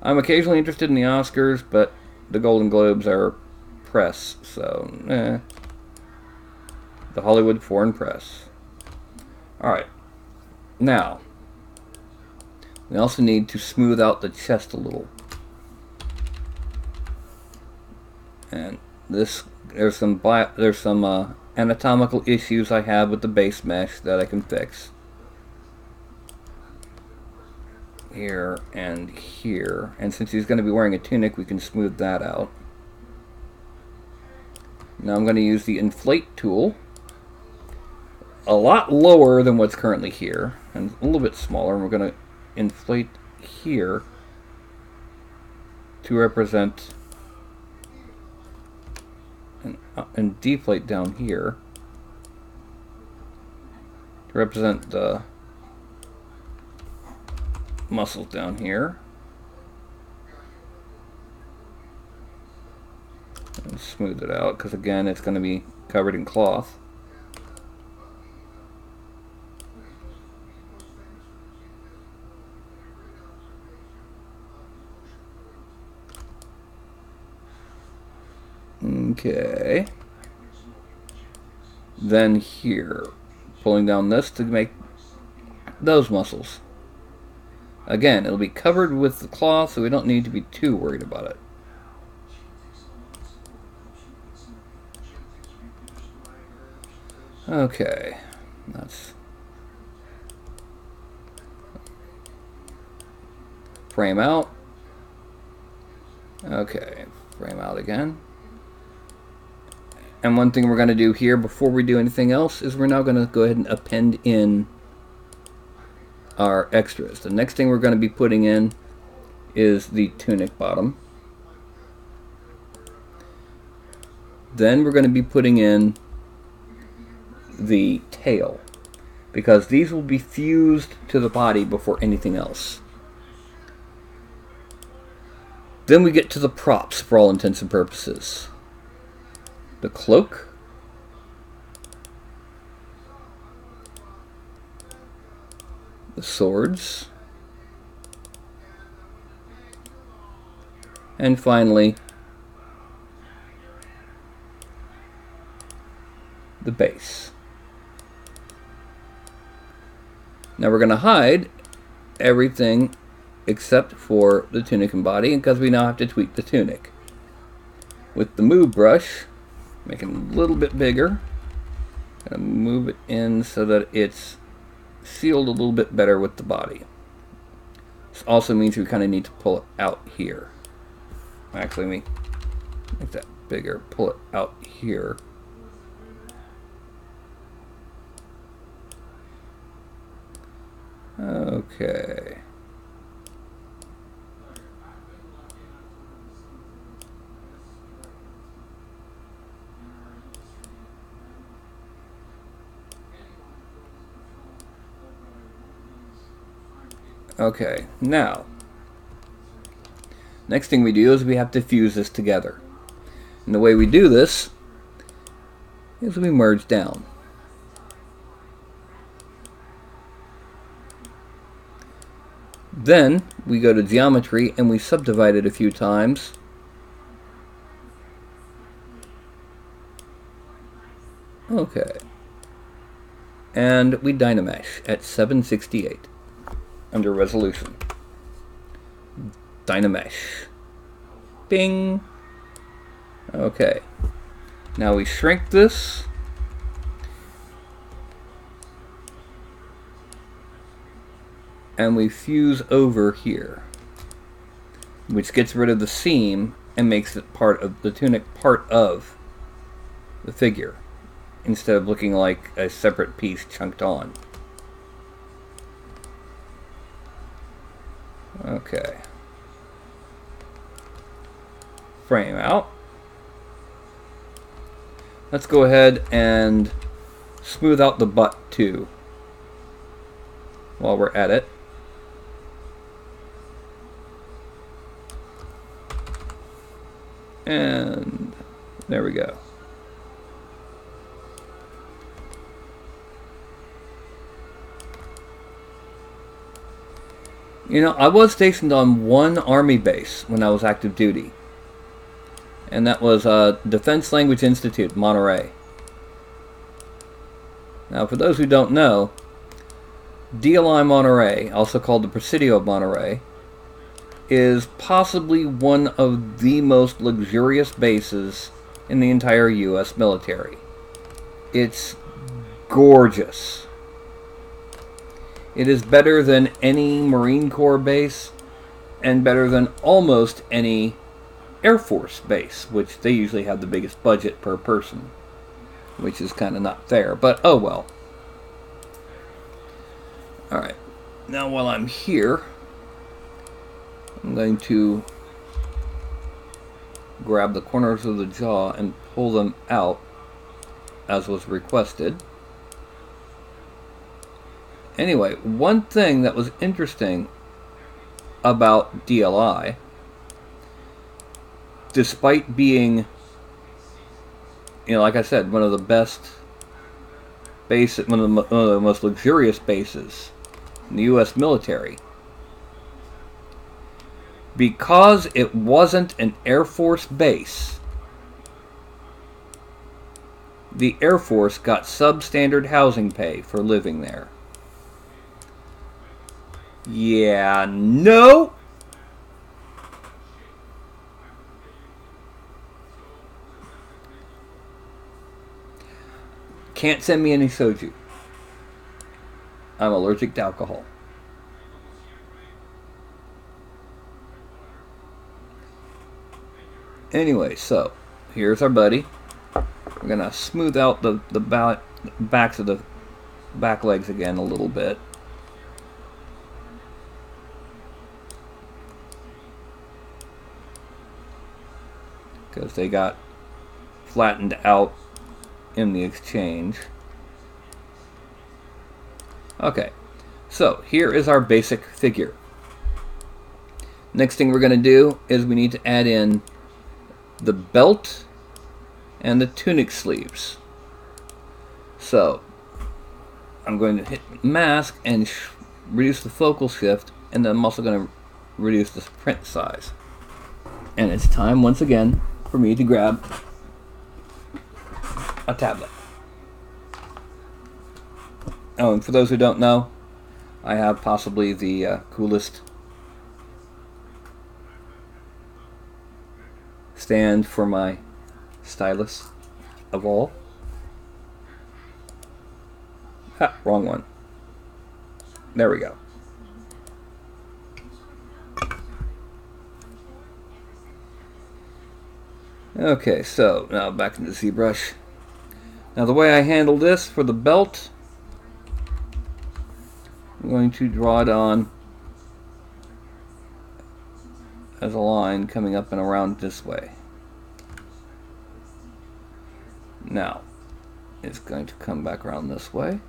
I'm occasionally interested in the Oscars, but the Golden Globes are press, so the Hollywood Foreign Press. Alright, now we also need to smooth out the chest a little. And there's some anatomical issues I have with the base mesh that I can fix. Here and here. And since he's going to be wearing a tunic, we can smooth that out. Now I'm going to use the inflate tool. A lot lower than what's currently here. And a little bit smaller. And we're going to inflate here to represent and deflate down here to represent the muscles down here. And smooth it out because again it's going to be covered in cloth. Okay. Then here, pulling down this to make those muscles. Again, it'll be covered with the cloth, so we don't need to be too worried about it. Okay, that's frame out. Okay, frame out again. And one thing we're going to do here before we do anything else is we're now going to go ahead and append in our extras. The next thing we're going to be putting in is the tunic bottom. Then we're going to be putting in the tail, because these will be fused to the body before anything else. Then we get to the props for all intents and purposes. The cloak, the swords, and finally the base. Now we're going to hide everything except for the tunic and body, because we now have to tweak the tunic. With the move brush, make it a little bit bigger. Gonna move it in so that it's sealed a little bit better with the body. This also means we kind of need to pull it out here. Actually, let me make that bigger. Pull it out here. Okay. Okay, now, next thing we do is we have to fuse this together. And the way we do this is we merge down. Then we go to geometry and we subdivide it a few times. Okay. And we Dynamesh at 768. Under resolution. Dynamesh. Bing. Okay. Now we shrink this. And we fuse over here. which gets rid of the seam and makes it part of the tunic, part of the figure, instead of looking like a separate piece chunked on. Okay. Frame out. Let's go ahead and smooth out the butt too while we're at it. And there we go. You know, I was stationed on one Army base when I was active duty. And that was Defense Language Institute, Monterey. Now, for those who don't know, DLI Monterey, also called the Presidio of Monterey, is possibly one of the most luxurious bases in the entire U.S. military. It's gorgeous. It is better than any Marine Corps base, and better than almost any Air Force base, which they usually have the biggest budget per person, which is kind of not fair, but oh well. Alright, now while I'm here, I'm going to grab the corners of the jaw and pull them out as was requested. Anyway, one thing that was interesting about DLI, despite being, you know, like I said, one of the best bases, one of the most luxurious bases in the U.S. military, because it wasn't an Air Force base, the Air Force got substandard housing pay for living there. Yeah, no. Can't send me any soju. I'm allergic to alcohol. Anyway, so here's our buddy. We're gonna smooth out the backs of the back legs again a little bit. Because they got flattened out in the exchange. Okay, so here is our basic figure. Next thing we're going to do is we need to add in the belt and the tunic sleeves. So I'm going to hit mask and reduce the focal shift, and then I'm also going to reduce the print size. And it's time once again for me to grab a tablet. Oh, and for those who don't know, I have possibly the coolest stand for my stylus of all. Ha, wrong one. There we go. Okay, so now back into ZBrush. Now the way I handle this for the belt, I'm going to draw it on as a line coming up and around this way. Now it's going to come back around this way.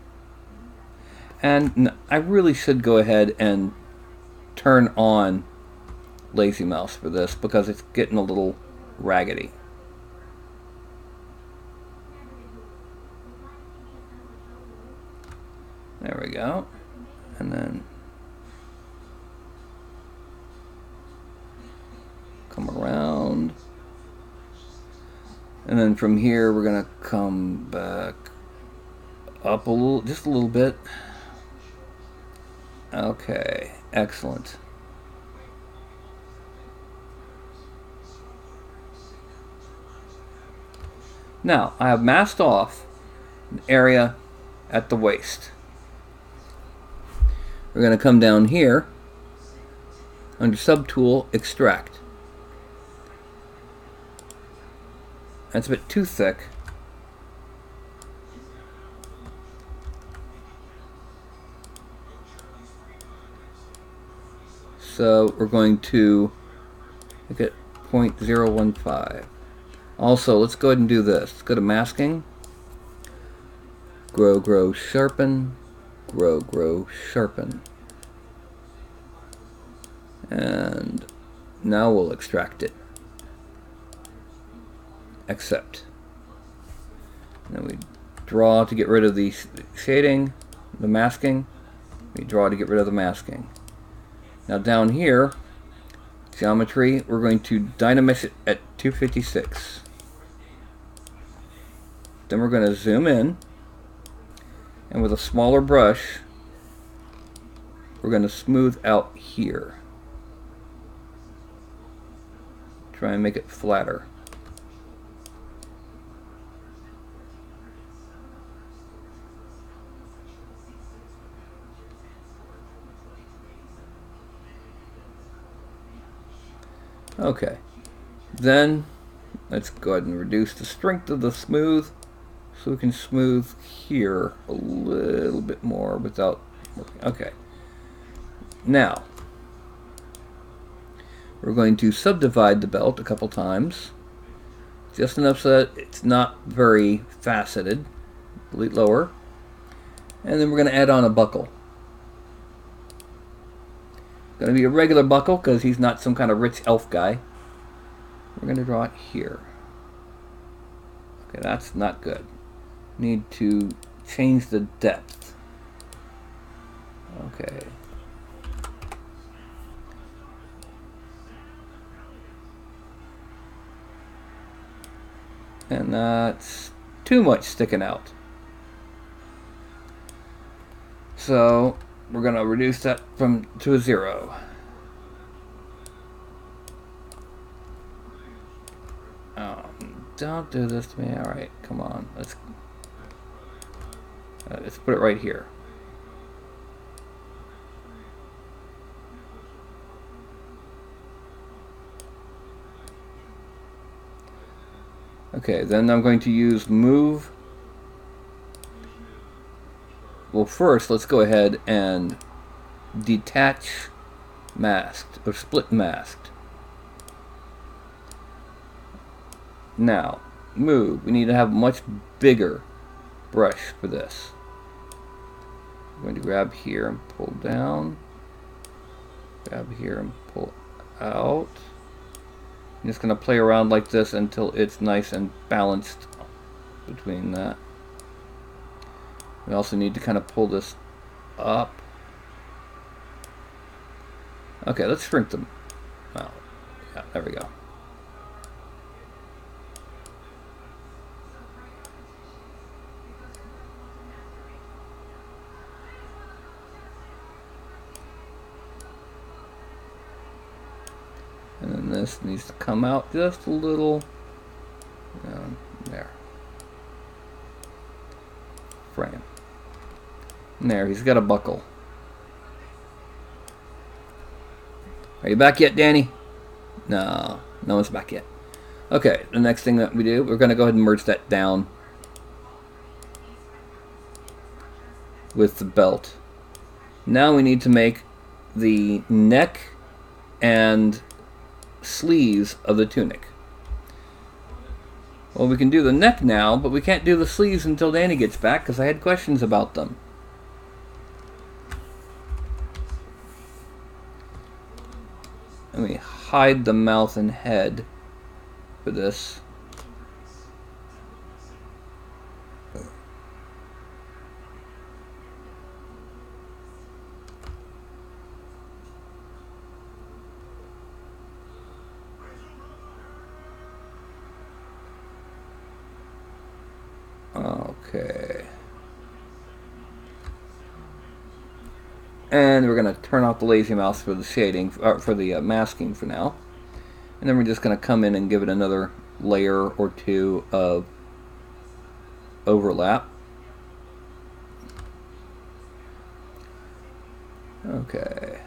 And I really should go ahead and turn on Lazy Mouse for this because it's getting a little raggedy. There we go. And then come around. And then from here we're going to come back up a little, just a little bit. Okay, excellent. Now, I have masked off an area at the waist. We're going to come down here Under Subtool, Extract. That's a bit too thick. So we're going to make it 0.015. Also, let's go ahead and do this. Let's go to Masking. Grow, Grow, Sharpen. Grow, Grow, Sharpen. And now we'll extract it. Accept. And then we draw to get rid of the shading, the masking. We draw to get rid of the masking. Now down here, geometry, we're going to dynamesh it at 256. Then we're going to zoom in, and with a smaller brush, we're going to smooth out here. Try and make it flatter. Okay, then let's go ahead and reduce the strength of the smooth so we can smooth here a little bit more without working. Okay, now we're going to subdivide the belt a couple times, just enough so that it's not very faceted. Delete lower, and then we're going to add on a buckle. Going to be a regular buckle because he's not some kind of rich elf guy. We're going to draw it here. Okay, that's not good. Need to change the depth. Okay. And that's too much sticking out. So we're going to reduce that to a 0. Oh, don't do this to me. All right, come on. Let's put it right here. Okay, then I'm going to use move. Well, first, let's go ahead and detach masked, or split masked. Now, move. We need to have a much bigger brush for this. I'm going to grab here and pull down. Grab here and pull out. I'm just going to play around like this until it's nice and balanced between that. We also need to kind of pull this up. Okay, let's shrink them. Oh, yeah, there we go. And then this needs to come out just a little. There. Frame. And there, he's got a buckle. Are you back yet, Danny? No, no one's back yet. Okay, the next thing that we do, we're going to go ahead and merge that down with the belt. Now we need to make the neck and sleeves of the tunic. Well, we can do the neck now, but we can't do the sleeves until Danny gets back because I had questions about them. Let me hide the mouth and head for this. Okay. And we're going to turn off the lazy mouse for the shading, for the masking for now. And then we're just going to come in and give it another layer or two of overlap. Okay.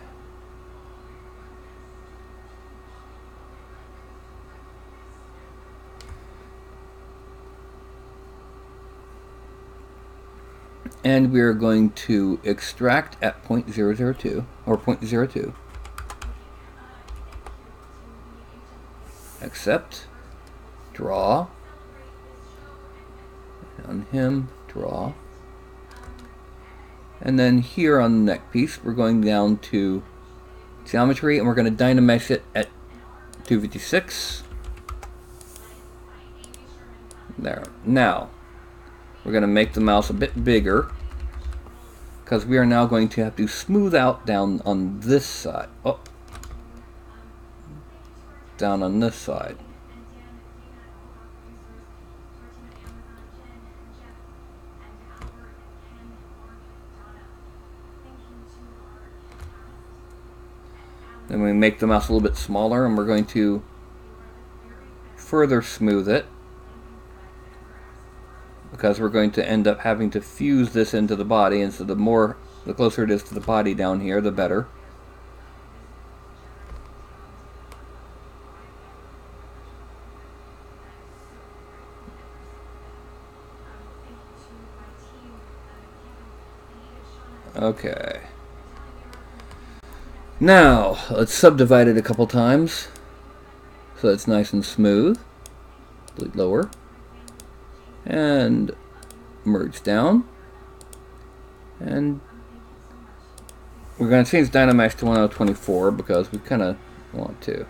And we're going to extract at 0.002 or 0.02. Accept, draw, on him, draw. And then here on the neck piece, we're going down to geometry, and we're going to Dynamesh it at 256. There. Now, we're going to make the mouse a bit bigger, because we are now going to have to smooth out down on this side. Oh. Down on this side. Then we make the mouse a little bit smaller, and we're going to further smooth it, because we're going to end up having to fuse this into the body, and so the closer it is to the body down here, the better. Okay. Now, let's subdivide it a couple times so it's nice and smooth. Delete lower. And merge down. And we're going to change Dynamesh to 1024 because we kind of want to.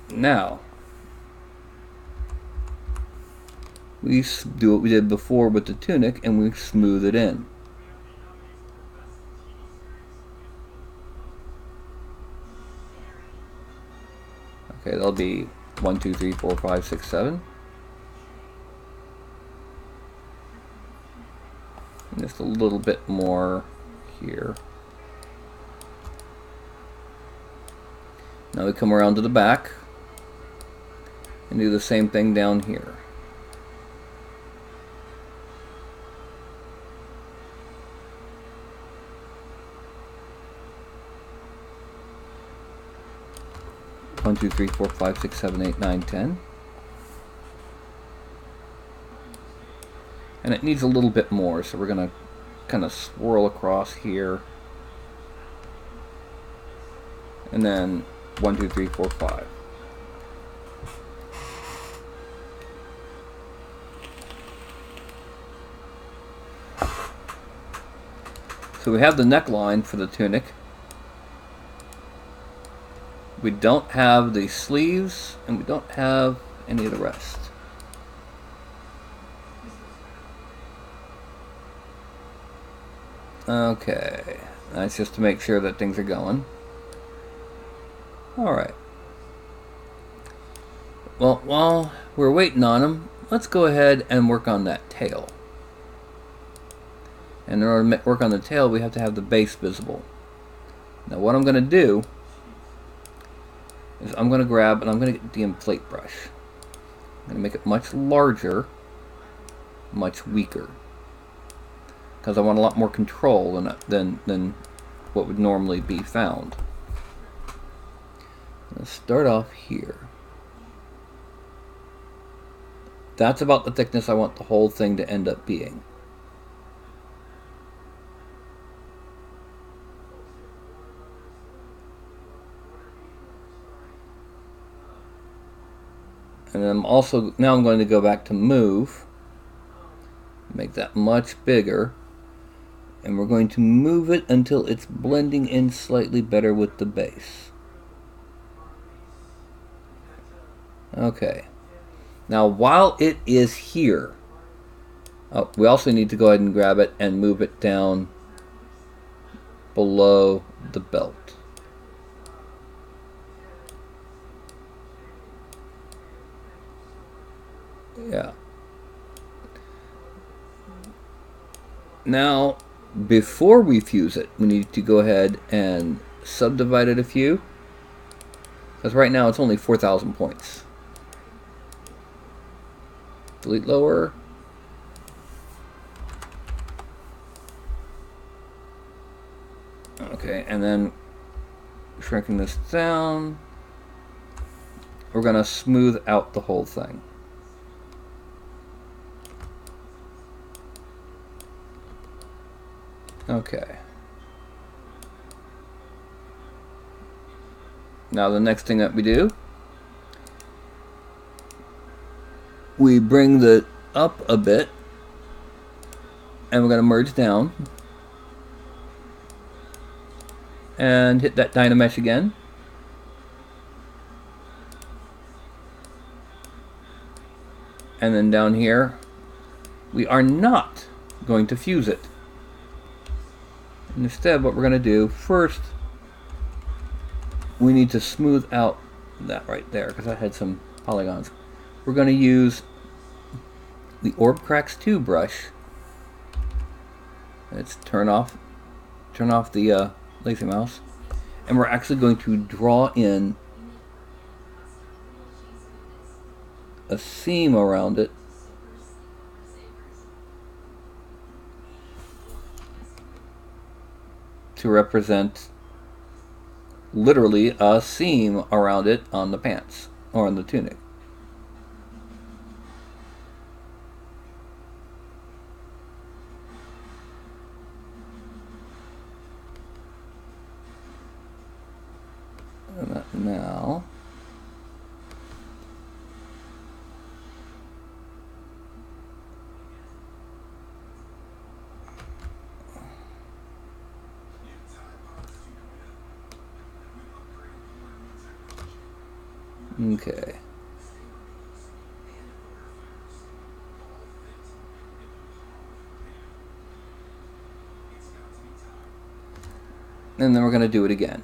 Now, we do what we did before with the tunic, and we smooth it in. Okay, that'll be 1, 2, 3, 4, 5, 6, 7. And just a little bit more here. Now we come around to the back and do the same thing down here. One, 2, 3, 4, 5, 6, 7, 8, 9, 10. And it needs a little bit more, so we're going to kind of swirl across here. And then 1, 2, 3, 4, 5. So we have the neckline for the tunic. We don't have the sleeves, and we don't have any of the rest. Okay, that's just to make sure that things are going. Alright. Well, while we're waiting on them, let's go ahead and work on that tail. And in order to work on the tail, we have to have the base visible. Now what I'm going to do is I'm going to grab, and I'm going to get the inflate brush. I'm going to make it much larger, much weaker, because I want a lot more control than what would normally be found. Let's start off here. That's about the thickness I want the whole thing to end up being. And I'm also, now I'm going to go back to move, make that much bigger, and we're going to move it until it's blending in slightly better with the base. Okay. Now while it is here, we also need to go ahead and grab it and move it down below the belt. Yeah. Now, before we fuse it, we need to go ahead and subdivide it a few. Because right now it's only 4,000 points. Delete lower. Okay, and then shrinking this down. We're going to smooth out the whole thing. Okay. Now the next thing that we do, we bring the up a bit, and we're going to merge down, and hit that Dynamesh again. And then down here, we are not going to fuse it. Instead, what we're going to do first, we need to smooth out that right there because I had some polygons. We're going to use the Orb Cracks 2 brush. Let's turn off the lazy mouse, and we're actually going to draw in a seam around it to represent literally a seam around it on the pants or on the tunic. And now okay. And then we're going to do it again.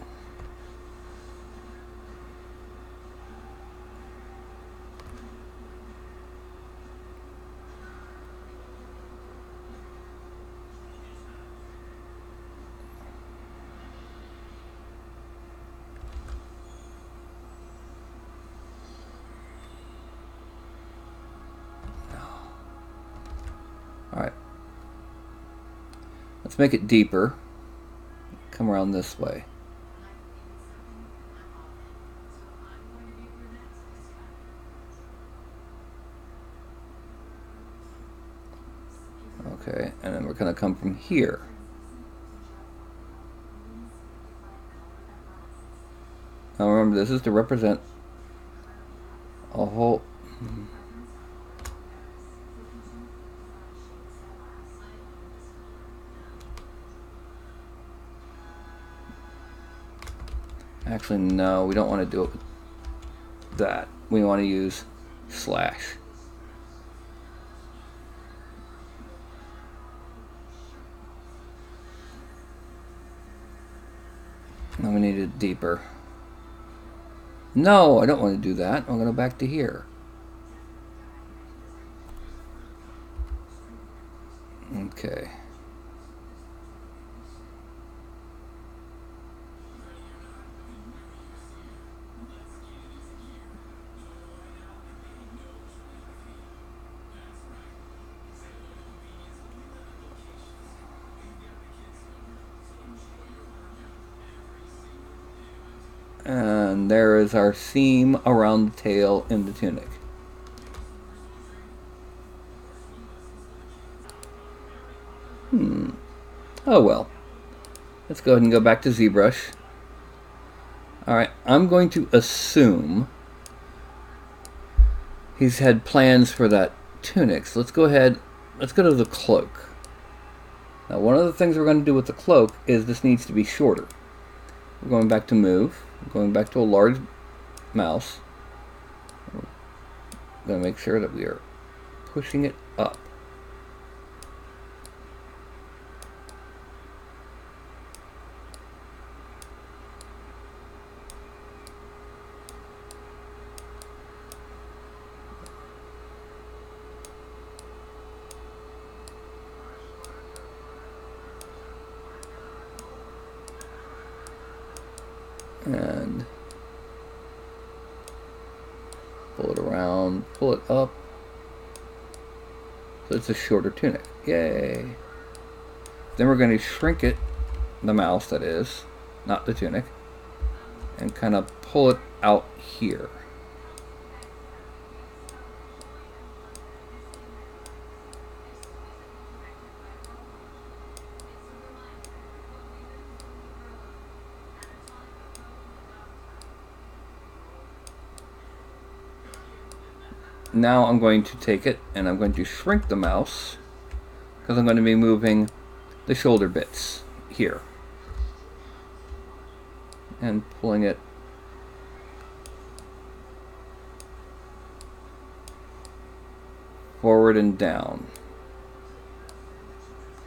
Alright. Let's make it deeper. Come around this way. Okay, and then we're going to come from here. Now remember, this is to represent a whole... Actually, no, we don't want to do it with that. We want to use slash. Now we need it deeper. No, I don't want to do that. I'm going to go back to here. Okay. And there is our seam around the tail in the tunic. Oh well. Let's go ahead and go back to ZBrush. Alright, I'm going to assume he's had plans for that tunic. So let's go ahead, let's go to the cloak. Now one of the things we're going to do with the cloak is this needs to be shorter. We're going back to move. We're going back to a large mouse. We're going to make sure that we are pushing it up. And pull it around, pull it up. So it's a shorter tunic. Yay. Then we're going to shrink it, the mouse that is, not the tunic, and kind of pull it out here. now I'm going to take it and I'm going to shrink the mouse because I'm going to be moving the shoulder bits here and pulling it forward and down,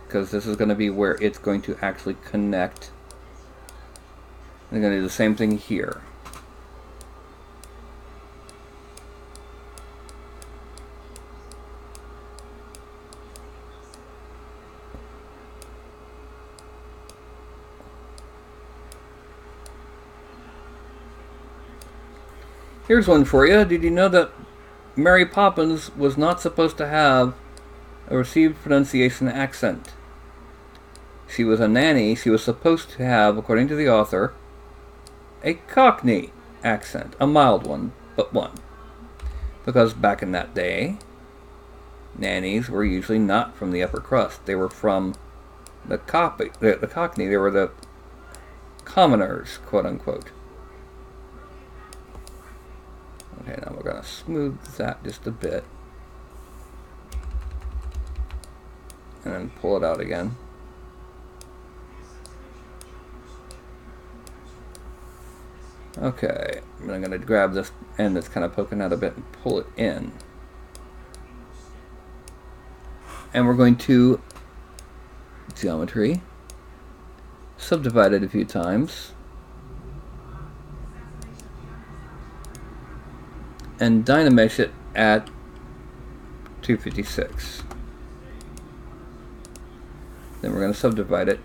because this is going to be where it's going to actually connect. I'm going to do the same thing here. Here's one for you. Did you know that Mary Poppins was not supposed to have a received pronunciation accent? She was a nanny. She was supposed to have, according to the author, a Cockney accent. A mild one, but one. Because back in that day, nannies were usually not from the upper crust. They were from the Cockney. They were the commoners, quote unquote. Okay, now we're going to smooth that just a bit. And then pull it out again. Okay, and I'm going to grab this end that's kind of poking out a bit and pull it in. And we're going to geometry, subdivide it a few times, and dynamesh it at 256. Then we're going to subdivide it.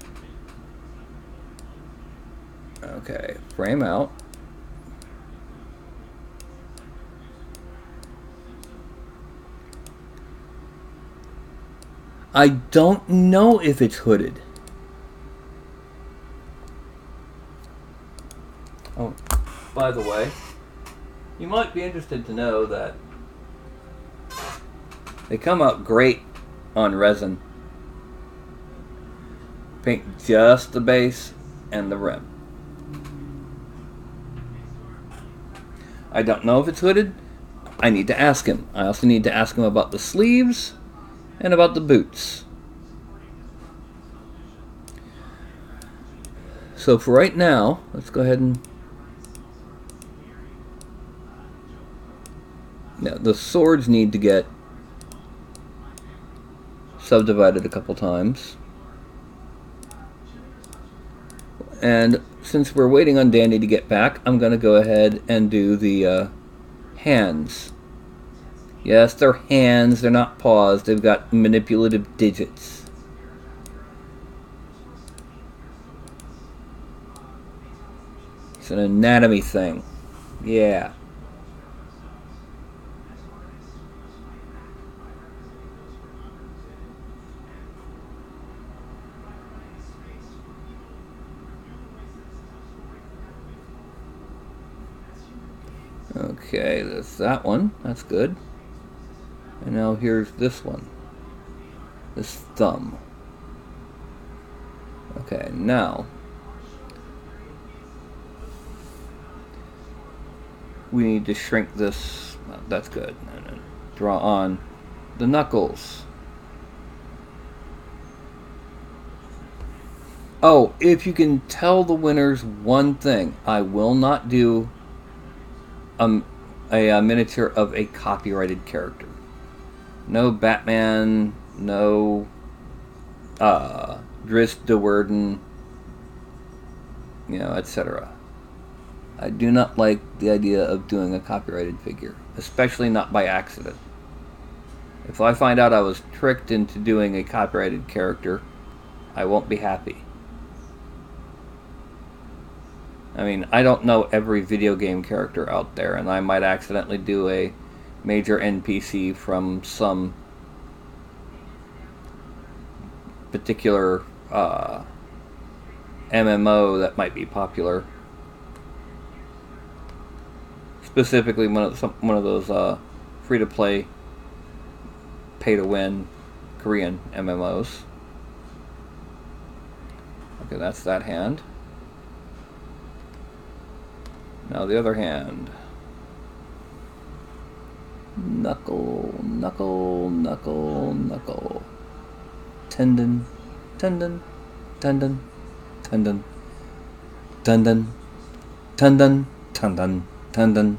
Okay, frame out. I don't know if it's hooded. Oh, by the way, you might be interested to know that they come out great on resin. Paint just the base and the rim. I don't know if it's hooded. I need to ask him. I also need to ask him about the sleeves and about the boots. So for right now, let's go ahead and... Now, the swords need to get subdivided a couple times. And since we're waiting on Danny to get back, I'm going to go ahead and do the hands. Yes, they're hands, they're not paws. They've got manipulative digits. It's an anatomy thing. Yeah. Okay, that's that one. That's good. And now here's this one. This thumb. Okay, now we need to shrink this. That's good. And then draw on the knuckles. Oh, if you can tell the winners one thing, I will not do a miniature of a copyrighted character. No Batman, no Drizzt Do'Urden, etc. I do not like the idea of doing a copyrighted figure, especially not by accident. If I find out I was tricked into doing a copyrighted character, I won't be happy. I mean, I don't know every video game character out there, and I might accidentally do a major NPC from some particular MMO that might be popular. Specifically, one of those free-to-play, pay-to-win Korean MMOs. Okay, that's that hand. Now the other hand. Knuckle, knuckle, knuckle, knuckle. Tendon, tendon, tendon, tendon, tendon, tendon, tendon, tendon,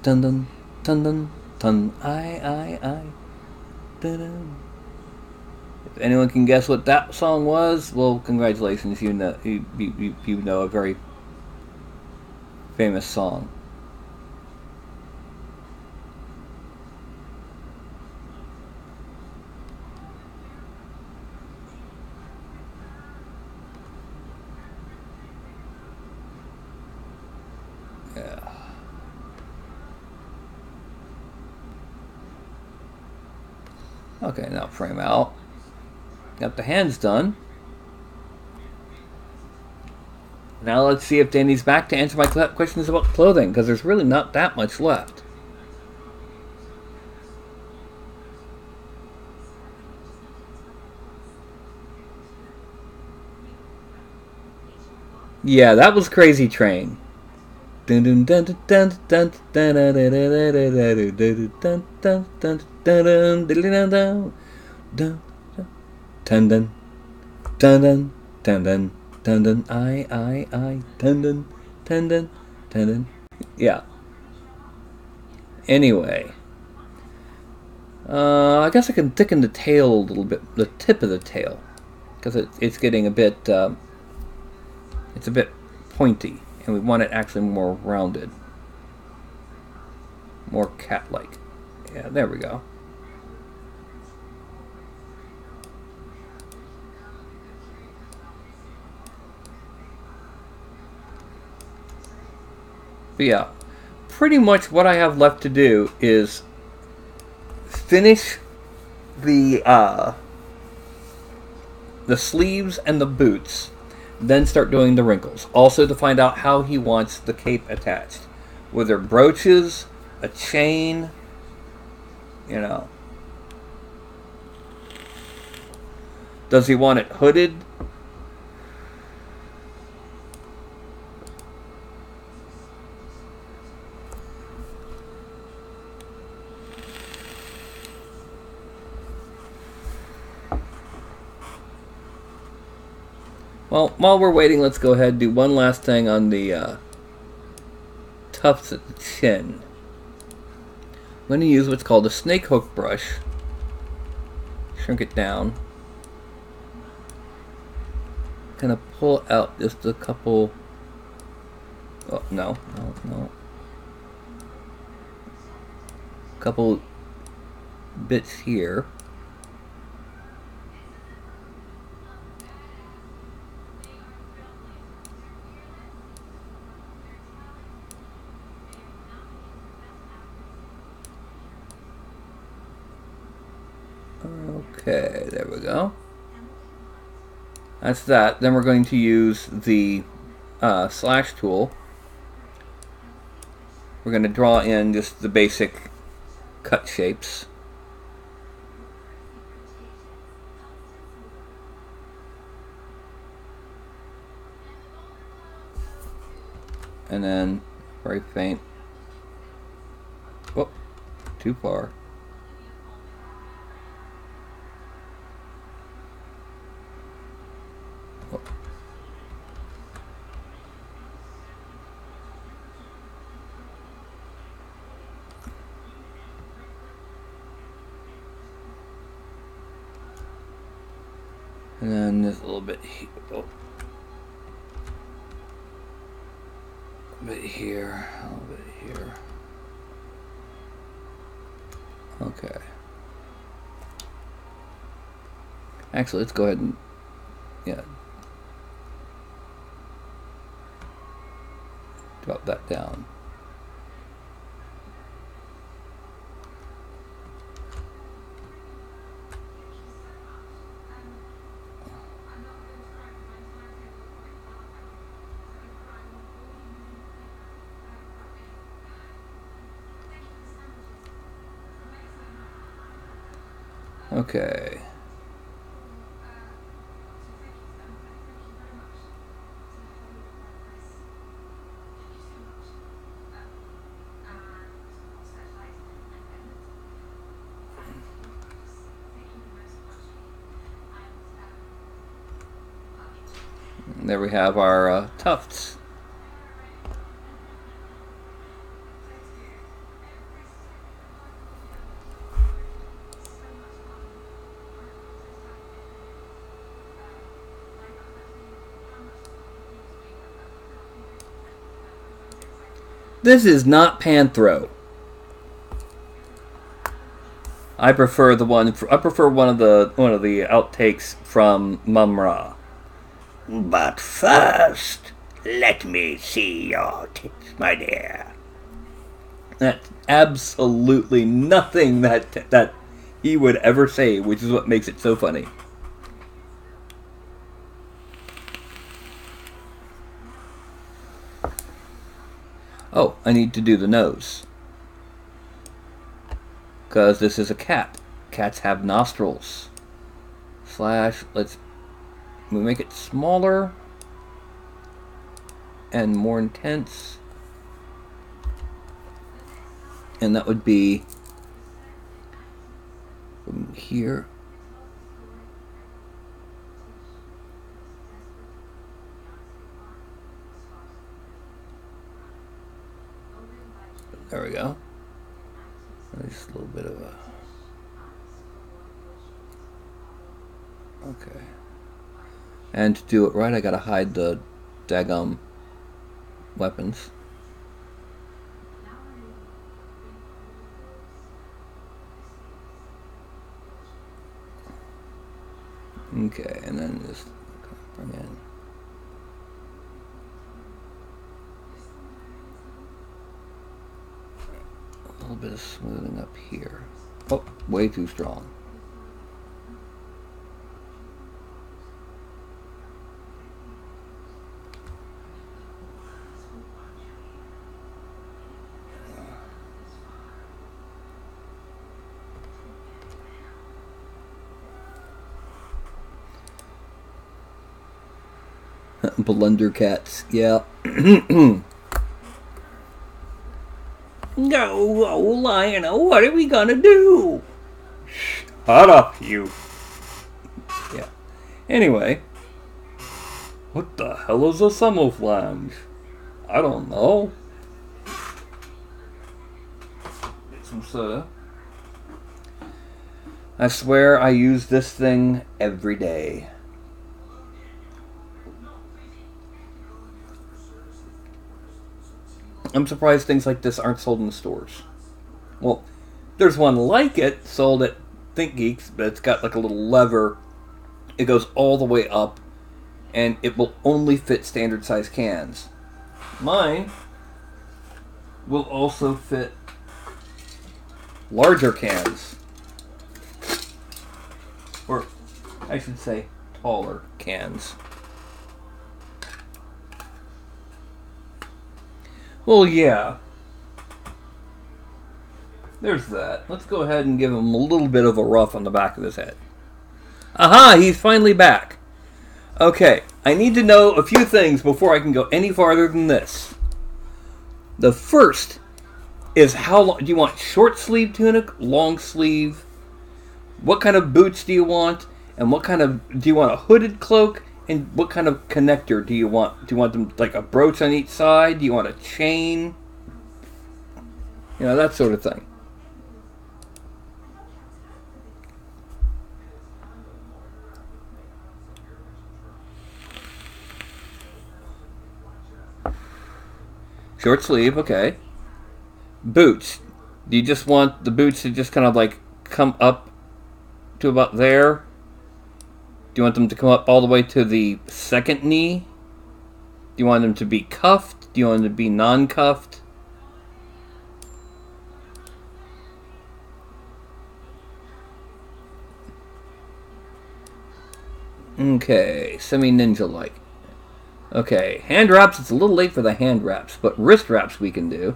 tendon, tendon, tendon. I. Dun. If anyone can guess what that song was, well, congratulations. You know a very famous song. Yeah. Okay, now frame out. Got the hands done. Now let's see if Danny's back to answer my questions about clothing, because there's really not that much left. Yeah, that was Crazy Train. Tendon, tendon, tendon, tendon, I, tendon, tendon, tendon. Yeah. Anyway, I guess I can thicken the tail a little bit, the tip of the tail, because it's getting a bit, it's a bit pointy, and we want it actually more rounded, more cat-like. Yeah, there we go. But yeah, pretty much what I have left to do is finish the sleeves and the boots, then start doing the wrinkles. Also to find out how he wants the cape attached. Whether brooches, a chain, you know. Does he want it hooded? Well, while we're waiting, let's go ahead and do one last thing on the tufts at the chin. I'm going to use what's called a snake hook brush. Shrink it down. Kind of pull out just a couple... Oh, no. Couple bits here. Okay, there we go. That's that. Then we're going to use the slash tool. We're going to draw in just the basic cut shapes. And then, very faint. Whoop, too far. And then there's a little bit here. Oh. A bit here. A little bit here. Okay. Actually, let's go ahead and drop that down. Okay. And there we have our tufts. This is not Panthro. I prefer the one. I prefer one of the outtakes from Mumra. But first, let me see your tits, my dear. That's absolutely nothing that he would ever say, which is what makes it so funny. Oh, I need to do the nose. Because this is a cat. Cats have nostrils. Let's make it smaller and more intense. And that would be from here. There we go. Just a little bit of a... Okay. And to do it right, I gotta hide the daggum weapons. Okay, and then just bring in... a little bit of smoothing up here. Oh, way too strong. Blunder cats, yeah. No, Lionel, what are we gonna do? Shut up, you. Yeah. Anyway. What the hell is a summer flange? I don't know. Get some soda. I swear I use this thing every day. I'm surprised things like this aren't sold in the stores. Well, there's one like it sold at Think Geeks, but it's got like a little lever. It goes all the way up, and it will only fit standard size cans. Mine will also fit larger cans. Or, I should say, taller cans. Well, yeah. There's that. Let's go ahead and give him a little bit of a rough on the back of his head. Aha! He's finally back. Okay, I need to know a few things before I can go any farther than this. The first is how long... Do you want short sleeve tunic? Long sleeve? What kind of boots do you want? And what kind of... Do you want a hooded cloak? And what kind of connector do you want? Do you want them like a brooch on each side? Do you want a chain? You know, that sort of thing. Short sleeve, okay. Boots. Do you just want the boots to just kind of like come up to about there? Do you want them to come up all the way to the second knee? Do you want them to be cuffed? Do you want them to be non-cuffed? Okay, semi-ninja-like. Okay, hand wraps, it's a little late for the hand wraps, but wrist wraps we can do.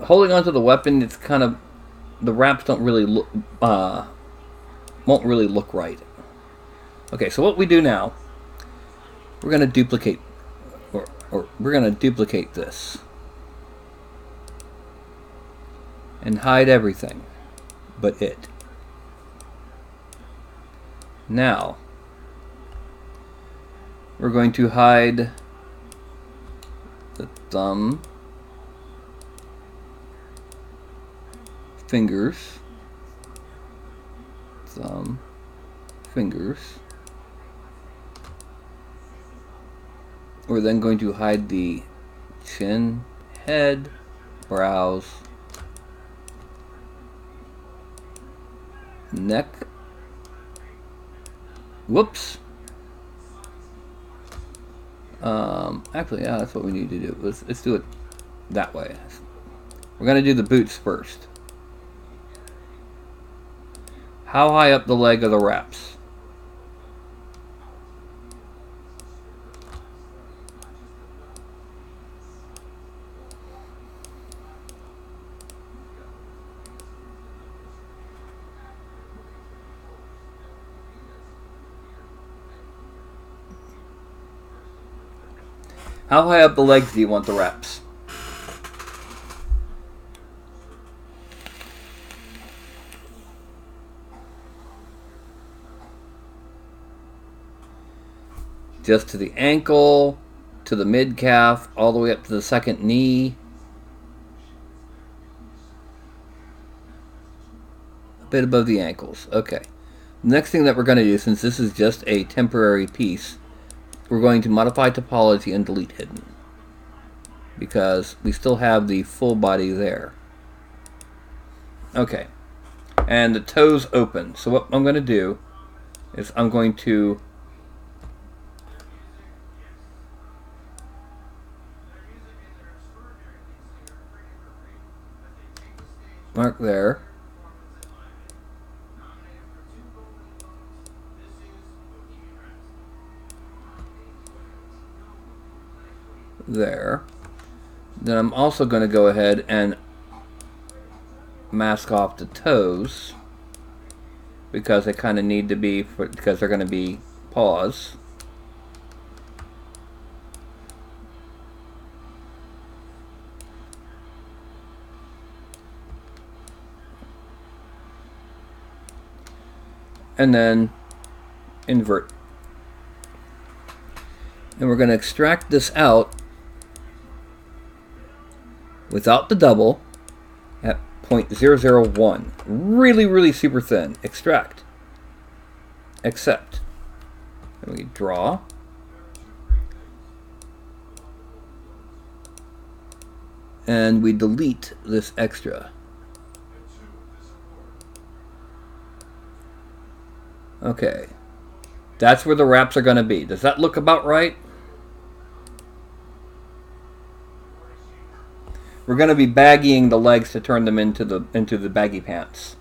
Holding onto the weapon, it's kind of... The wraps don't really look... won't really look right. Okay, so what we do now, we're going to duplicate, or we're going to duplicate this. And hide everything but it. Now, We're going to hide the thumb, fingers, thumb, fingers. We're then going to hide the chin, head, brows, neck. Whoops. Actually, yeah, that's what we need to do. Let's do it that way. We're going to do the boots first. How high up the leg are the wraps? How high up the legs do you want the wraps? Just to the ankle, to the mid-calf, all the way up to the second knee. A bit above the ankles. Okay. Next thing that we're going to do, since this is just a temporary piece, we're going to modify topology and delete hidden, because we still have the full body there. Okay. And the toes open. So what I'm going to do is I'm going to mark there. There. Then I'm also going to go ahead and mask off the toes, because they kind of need to be, because they're going to be paws. And then invert. And we're going to extract this out without the double at 0.001. Really, really super thin. Extract. Accept. And we draw. And we delete this extra. Okay. That's where the wraps are going to be. Does that look about right? We're going to be baggying the legs to turn them into the baggy pants.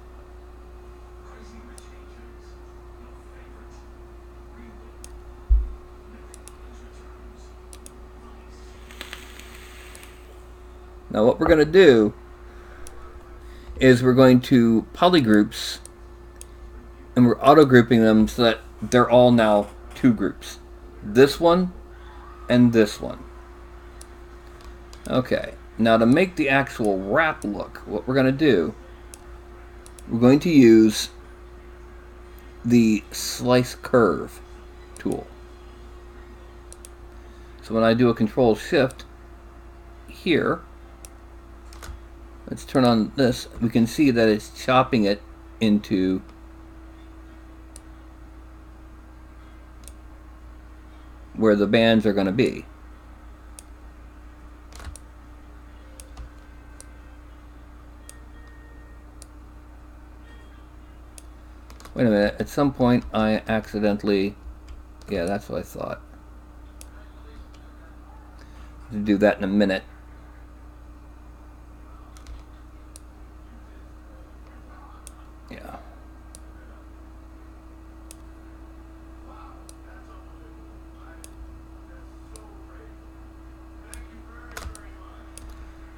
Now what we're going to do is we're going to polygroups, and we're auto grouping them so that they're all now two groups. This one and this one. Okay. Now to make the actual wrap look, what we're going to do, we're going to use the slice curve tool. So when I do a Control Shift here, let's turn on this, we can see that it's chopping it into where the bands are going to be. Wait a minute, at some point I accidentally, yeah, that's what I thought. I'll do that in a minute. Yeah.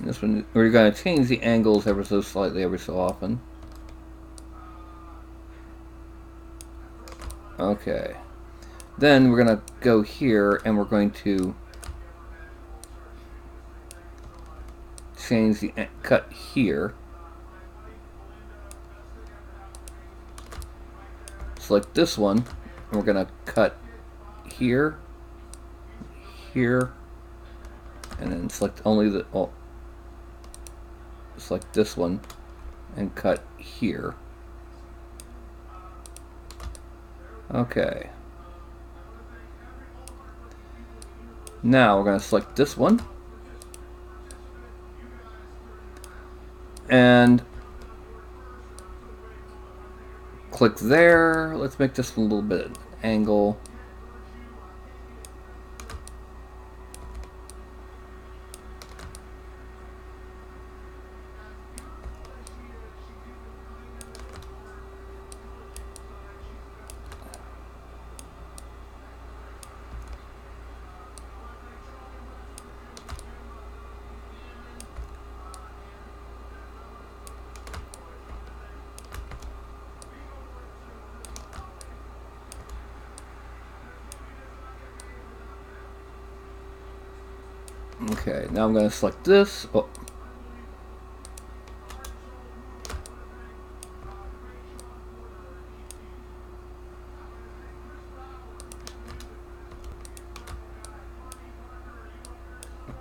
This one, we're going to change the angles ever so slightly every so often. Okay. Then we're going to go here and we're going to change the cut here. Select this one and we're going to cut here here, and then select only the, oh, select this one and cut here. Okay. Now we're going to select this one and click there. Let's make this one a little bit angle. Okay, now I'm going to select this. Oh.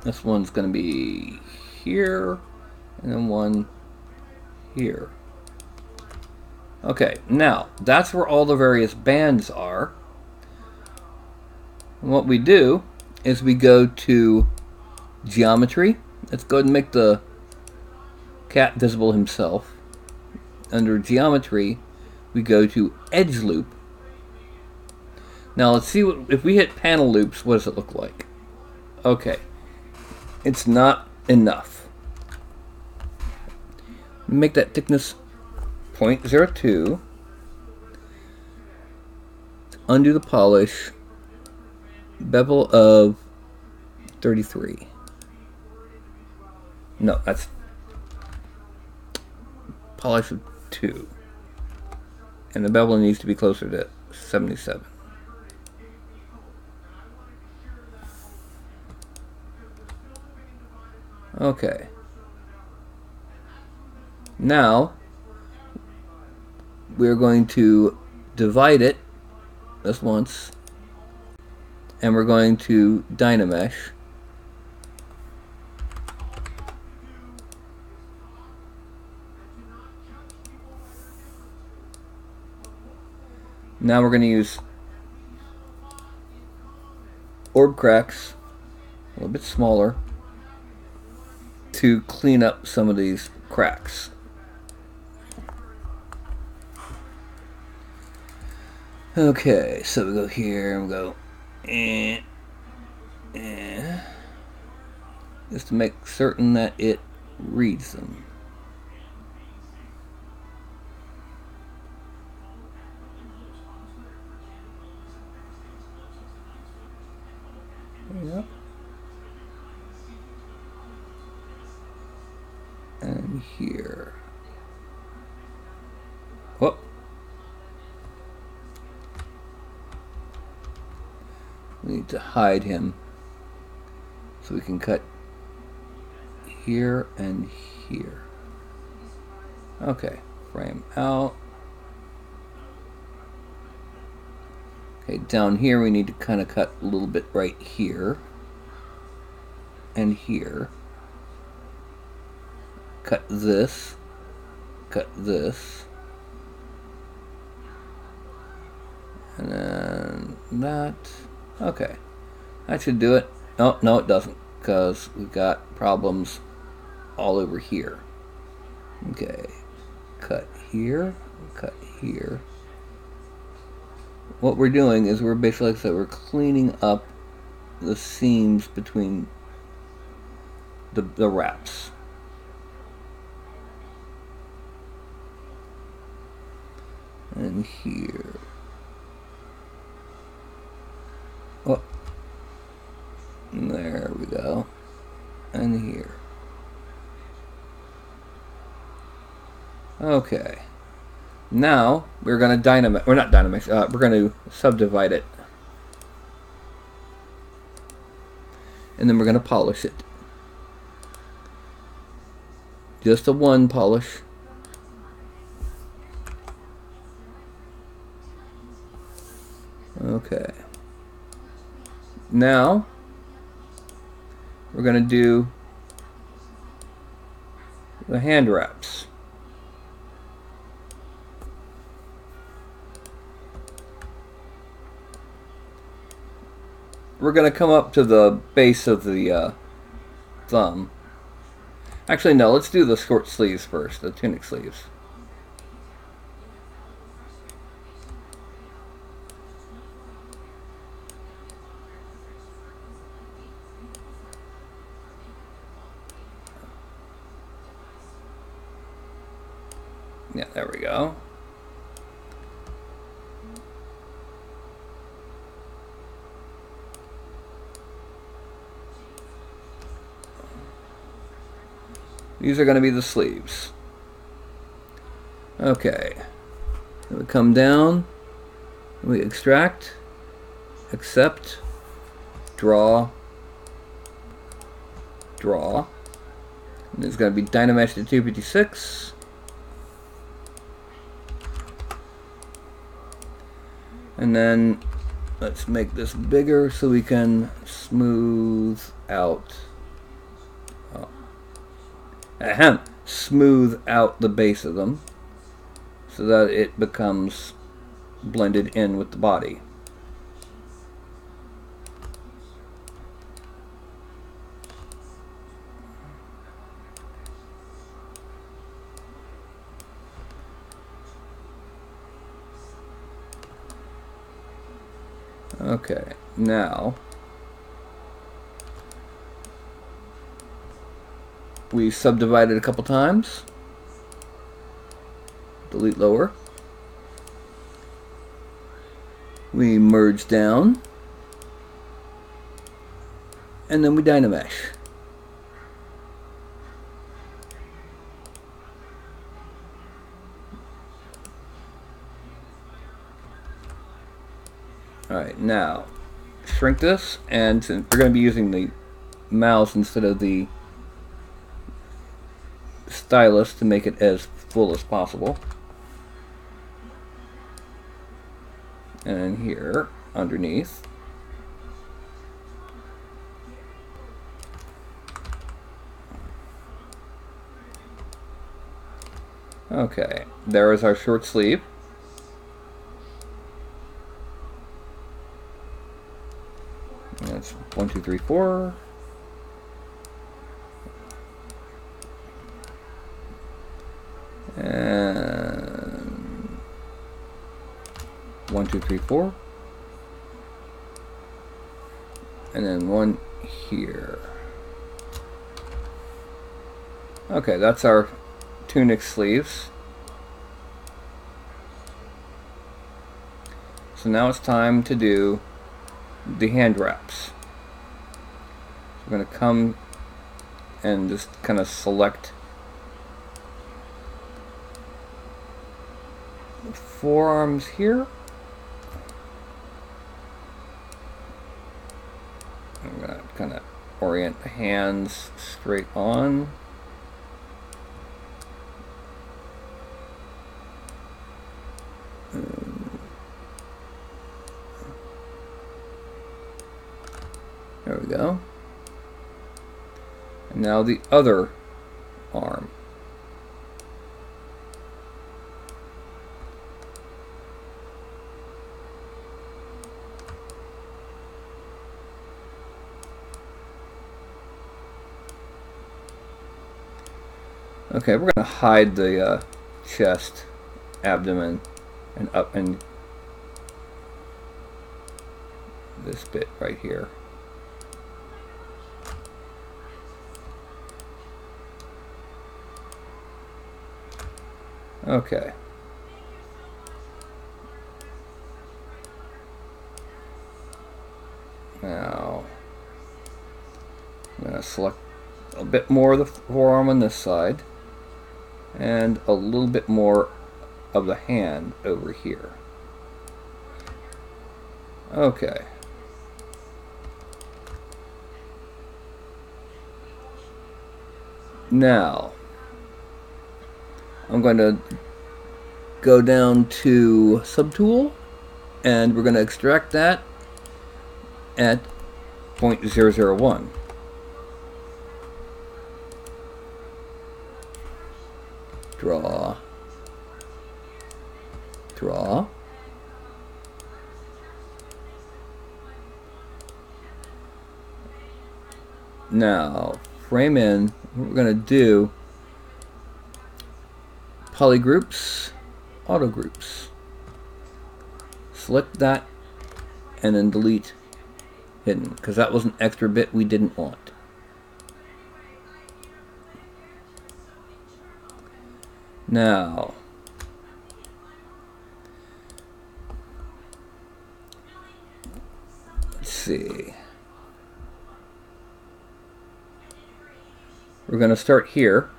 This one's going to be here, and then one here. Okay, now that's where all the various bands are. And what we do is we go to Geometry. Let's go ahead and make the cat visible himself. Under Geometry, we go to Edge Loop. Now let's see what, if we hit panel loops, what does it look like? Okay, it's not enough. Make that thickness 0.02. Undo the polish. Bevel of 33. No, that's polish of 2. And the bevel needs to be closer to 77. Okay. Now, we're going to divide it this once, and we're going to Dynamesh. Now we're going to use orb cracks, a little bit smaller, to clean up some of these cracks. Okay, so we go here and we go just to make certain that it reads them. Yep. And here. Whoop. We need to hide him so we can cut here and here. Okay, frame out. Okay, down here we need to kind of cut a little bit right here and here. Cut this, cut this, and then that. Okay, that should do it. Oh, no, it doesn't, because we've got problems all over here. Okay, cut here, cut here. What we're doing is we're basically, like I said, we're cleaning up the seams between the wraps. And here. Oh. There we go. And here. Okay. Now we're going to Dynamesh. We're not Dynamesh. We're going to subdivide it. And then we're going to polish it. Just a one polish. Okay. Now we're going to do the hand wraps. We're going to come up to the base of the thumb. Actually, no, let's do the short sleeves first, the tunic sleeves. Yeah, there we go. These are going to be the sleeves. Okay. Then we come down, we extract, accept, draw, draw. And it's going to be Dynamesh to 256. And then let's make this bigger so we can smooth out. Smooth out the base of them so that it becomes blended in with the body. Okay, now we subdivided a couple times. Delete lower. We merge down. And then we Dynamesh. Alright, now shrink this, and we're going to be using the mouse instead of the stylus to make it as full as possible. And then here, underneath. Okay, there is our short sleeve. That's 1, 2, 3, 4. And 1, 2, 3, 4. And then one here. Okay, that's our tunic sleeves. So now it's time to do the hand wraps. We're going to come and just kind of select the forearms here. I'm going to kind of orient the hands straight on. There we go. And now the other arm. Okay, we're going to hide the chest, abdomen, and up and this bit right here. Okay. Now, I'm going to select a bit more of the forearm on this side and a little bit more of the hand over here. Okay. Now, I'm going to go down to Subtool, and we're going to extract that at 0.001. draw, draw. Now, frame in, what we're going to do, polygroups, auto groups. Select that and then delete hidden, because that was an extra bit we didn't want. Now, let's see. We're going to start here.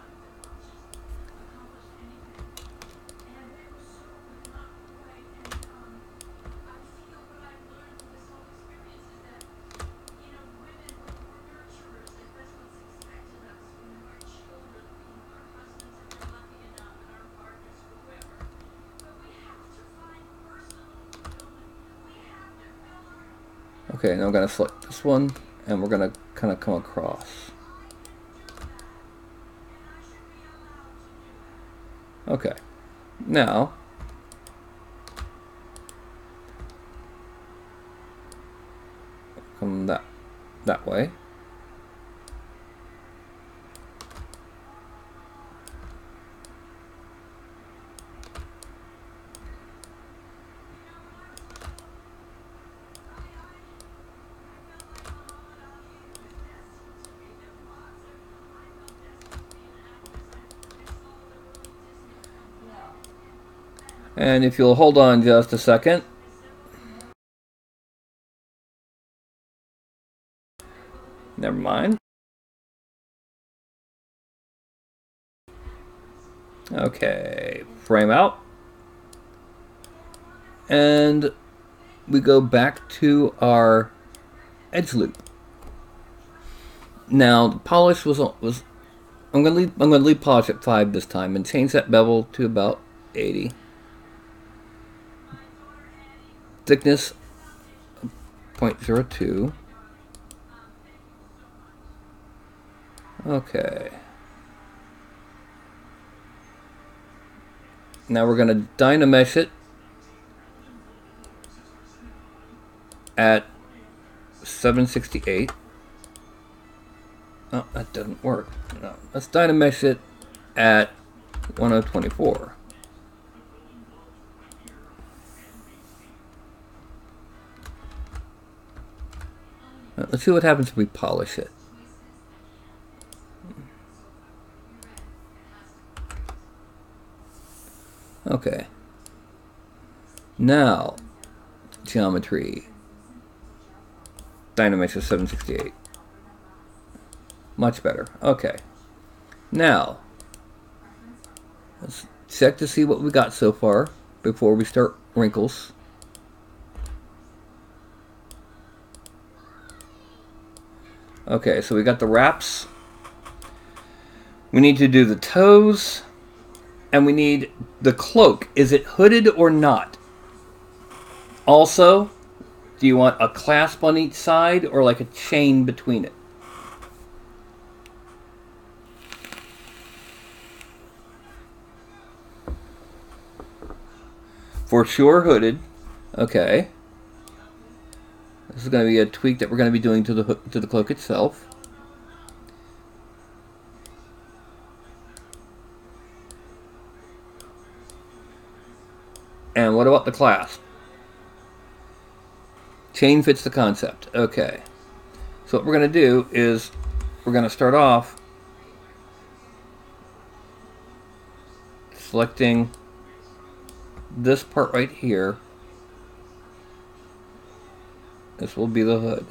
Okay, now I'm going to select this one, and we're going to kind of come across. Okay, now come that way. And if you'll hold on just a second. Never mind. Okay, frame out. And we go back to our edge loop. Now the polish was I'm gonna leave polish at 5 this time and change that bevel to about 80. Thickness 0.02. Okay. Now we're going to Dynamesh it at 768. Oh, that doesn't work. No. Let's Dynamesh it at 1024. Let's see what happens if we polish it. Okay. Now, geometry. Dynamesh is 768. Much better. Okay. Now, let's check to see what we got so far before we start wrinkles. Okay, so we got the wraps. We need to do the toes. And we need the cloak. Is it hooded or not? Also, do you want a clasp on each side or like a chain between it? For sure hooded. Okay. This is going to be a tweak that we're going to be doing to the cloak itself. And what about the clasp? Chain fits the concept. Okay. So what we're going to do is we're going to start off selecting this part right here. This will be the hood.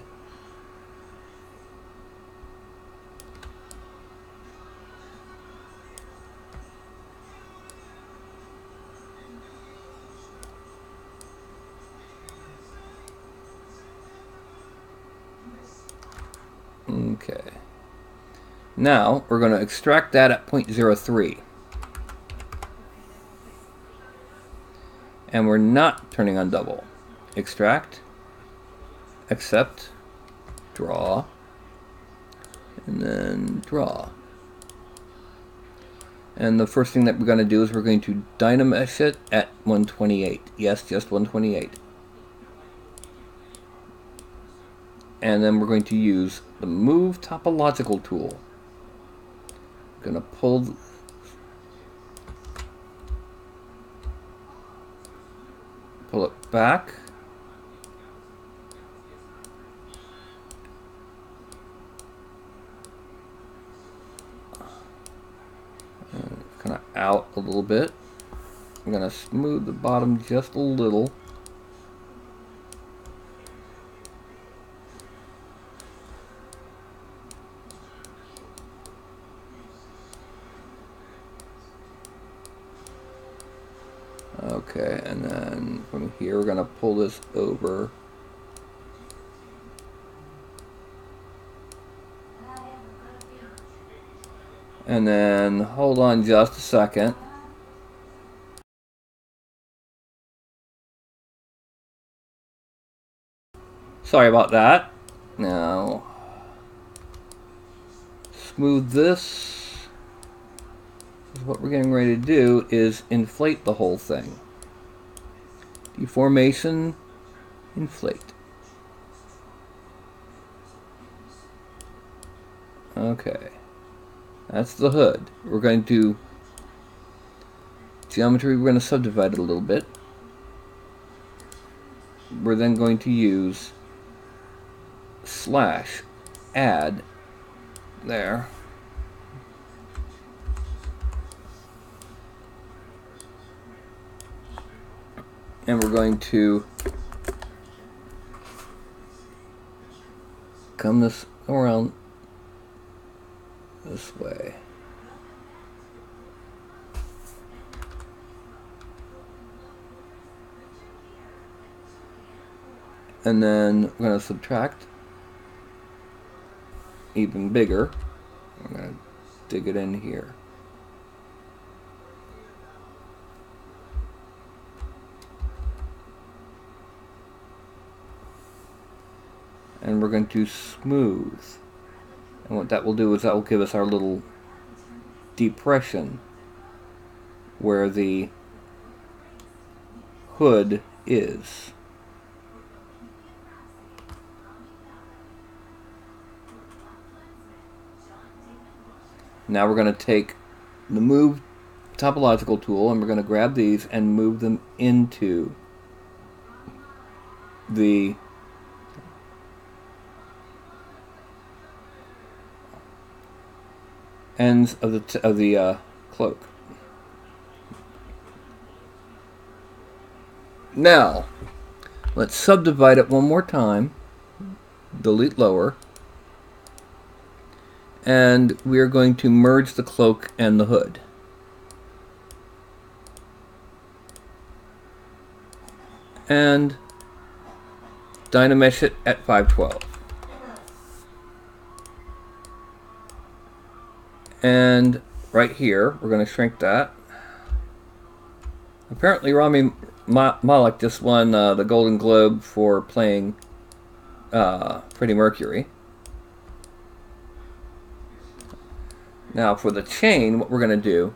Okay. Now we're going to extract that at 0.03. And we're not turning on double. Extract, accept, draw, and then draw. And the first thing that we're going to do is we're going to dynamesh it at 128. Yes, just 128. And then we're going to use the Move Topological tool. I'm going to pull it back. Kind of out a little bit. I'm going to smooth the bottom just a little. Okay, and then from here we're going to pull this over. And then hold on just a second. Sorry about that. Now, smooth this. What we're getting ready to do is inflate the whole thing. Deformation, inflate. Okay. That's the hood. We're going to geometry, we're going to subdivide it a little bit. We're then going to use slash add there. And we're going to come this around this way. And then we're going to subtract even bigger. I'm going to dig it in here. And we're going to smooth. And what that will do is that will give us our little depression where the hood is. Now we're going to take the Move Topological tool and we're going to grab these and move them into the ends of the cloak. Now, let's subdivide it one more time. Delete lower. And we are going to merge the cloak and the hood. And dynamesh it at 512. And right here, we're going to shrink that. Apparently, Rami Malek just won the Golden Globe for playing Freddie Mercury. Now, for the chain, what we're going to do,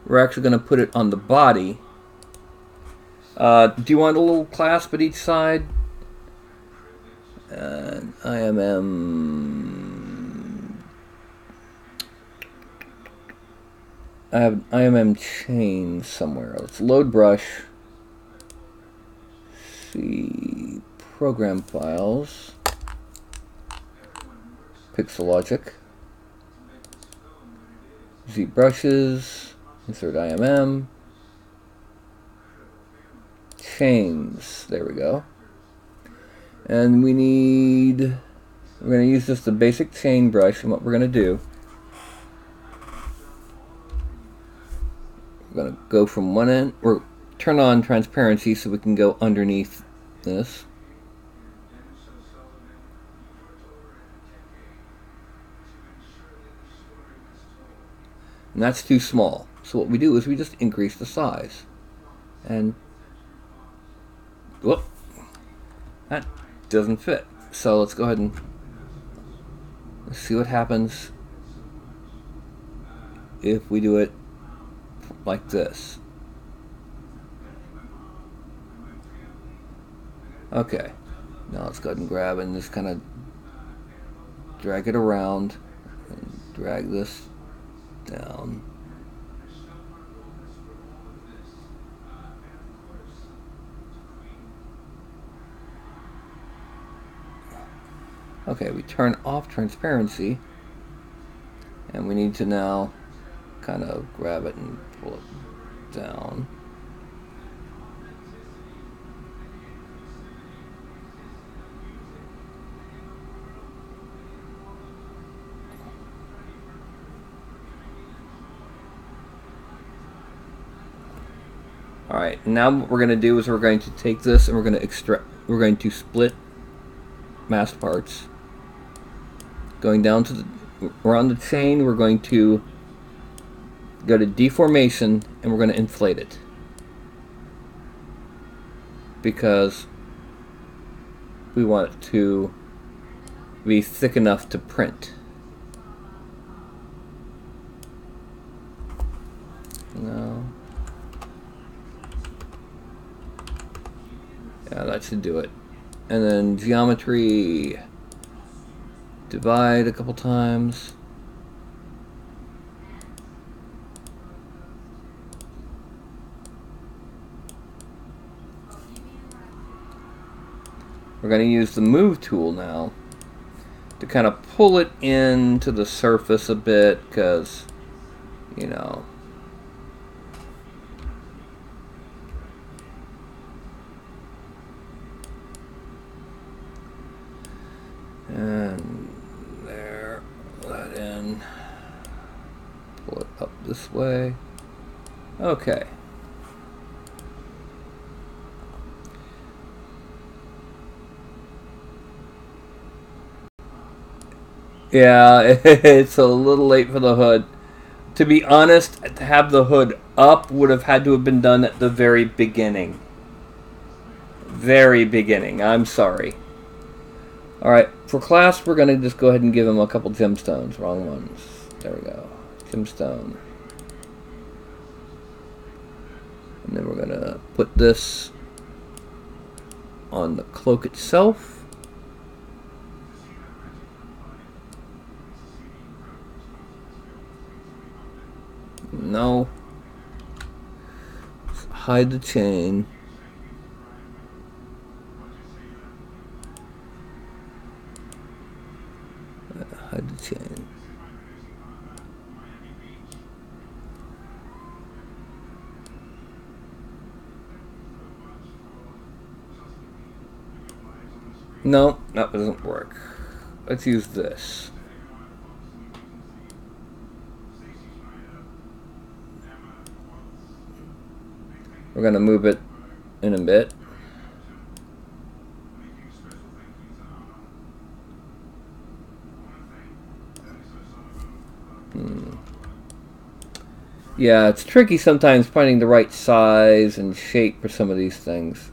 we're actually going to put it on the body. Do you want a little clasp at each side? I have an IMM chain somewhere. Let's load brush. See program files. Pixel Logic. Z brushes. Insert IMM. Chains. There we go. And we're going to use just the basic chain brush, and what we're going to do, we're going to go from one end, or turn on transparency so we can go underneath this. And that's too small. So what we do is we just increase the size. And whoop, that doesn't fit. So let's go ahead and let's see what happens if we do it like this. Okay, now let's go ahead and grab and just kind of drag it around and drag this down. Okay, we turn off transparency, and we need to now kind of grab it and pull it down. Alright, now what we're going to do is we're going to take this and we're going to split masked parts. Going down to the, around the chain, we're going to go to deformation and we're going to inflate it. Because we want it to be thick enough to print. No. Yeah, that should do it. And then geometry, divide a couple times. We're going to use the move tool now to kind of pull it into the surface a bit, because, you know, and there, pull that in, pull it up this way. Okay. Yeah, it's a little late for the hood. To be honest, to have the hood up would have had to have been done at the very beginning. Very beginning. I'm sorry. Alright, for class, we're going to just go ahead and give him a couple gemstones. Wrong ones. There we go. Gemstone. And then we're going to put this on the cloak itself. No. Let's hide the chain. Hide the chain. No, that doesn't work. Let's use this. We're going to move it in a bit. Yeah, it's tricky sometimes finding the right size and shape for some of these things.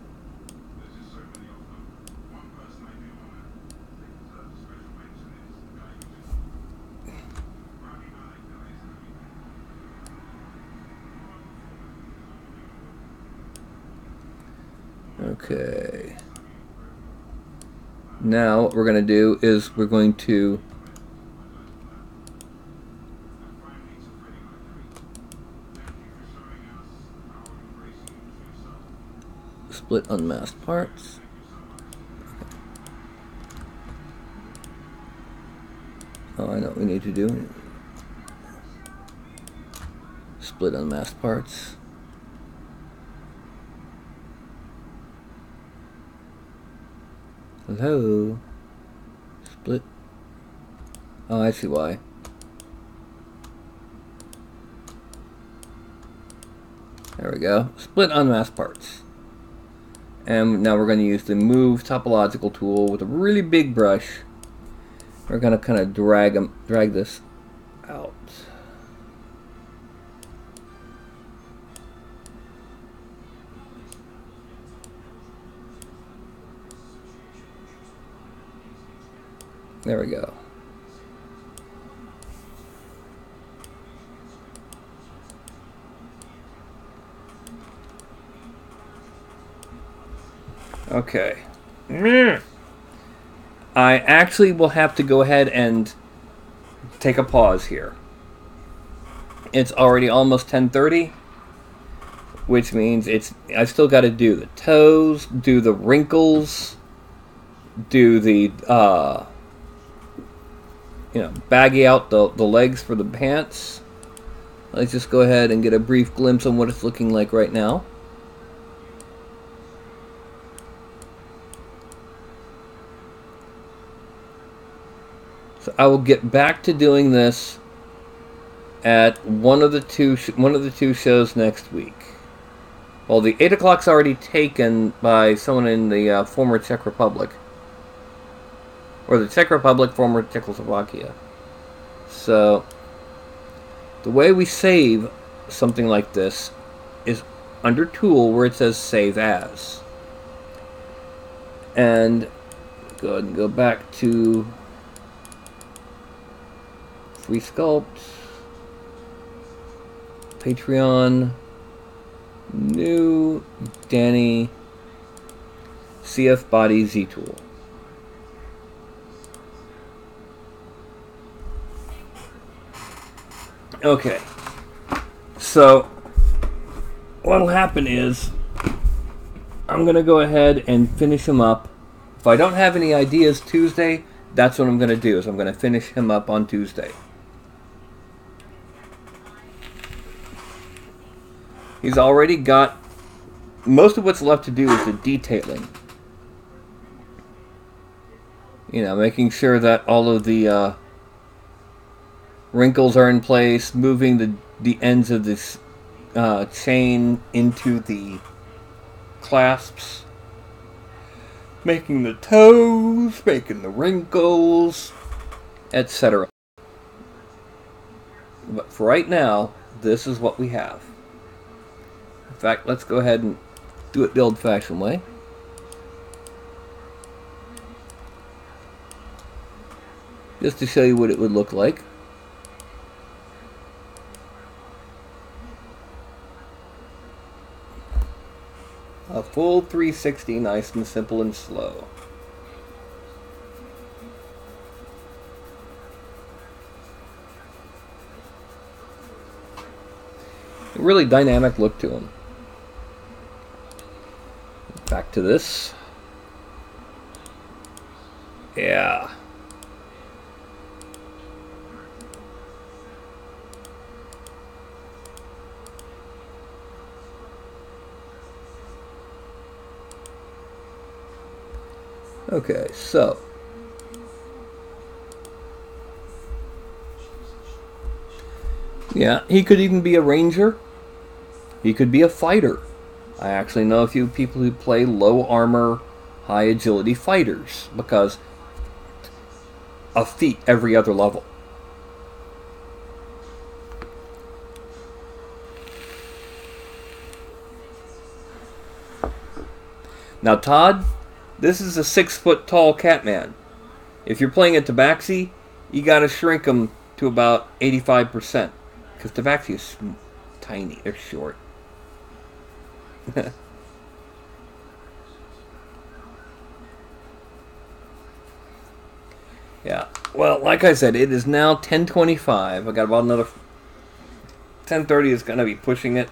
Okay. Now what we're going to do is we're going to split unmasked parts. Oh, I know what we need to do. Split unmasked parts. Hello. Split. Oh, I see why. There we go. Split unmasked parts. And now we're going to use the move topological tool with a really big brush. We're going to kind of drag this out. There we go. Okay. I actually will have to go ahead and take a pause here. It's already almost 10:30, which means I still got to do the toes, do the wrinkles, do the baggy out the legs for the pants. Let's just go ahead and get a brief glimpse on what it's looking like right now. So I will get back to doing this at one of the two shows next week. Well, the 8 o'clock's already taken by someone in the former Czech Republic. Or the Czech Republic, former Czechoslovakia. So, the way we save something like this is under Tool where it says Save As. And go ahead and go back to Free Sculpt, Patreon, New, Danny, CF Body Z Tool. Okay, so what'll happen is I'm going to go ahead and finish him up. If I don't have any ideas Tuesday, that's what I'm going to do, is I'm going to finish him up on Tuesday. He's already got, most of what's left to do is the detailing. Making sure that all of the wrinkles are in place, moving the ends of this chain into the clasps, making the toes, making the wrinkles, etc. But for right now, this is what we have. In fact, let's go ahead and do it the old-fashioned way. Just to show you what it would look like. A full 360, nice and simple and slow. A really dynamic look to him. Back to this. Yeah. Okay, so yeah, he could even be a ranger. He could be a fighter. I actually know a few people who play low armor, high agility fighters because of feat every other level. Now, Todd, this is a 6-foot tall Catman. If you're playing a Tabaxi, you gotta shrink him to about 85%. Because Tabaxi is tiny, they're short. Yeah, well, like I said, it is now 10:25. I got about another 10:30 is gonna be pushing it.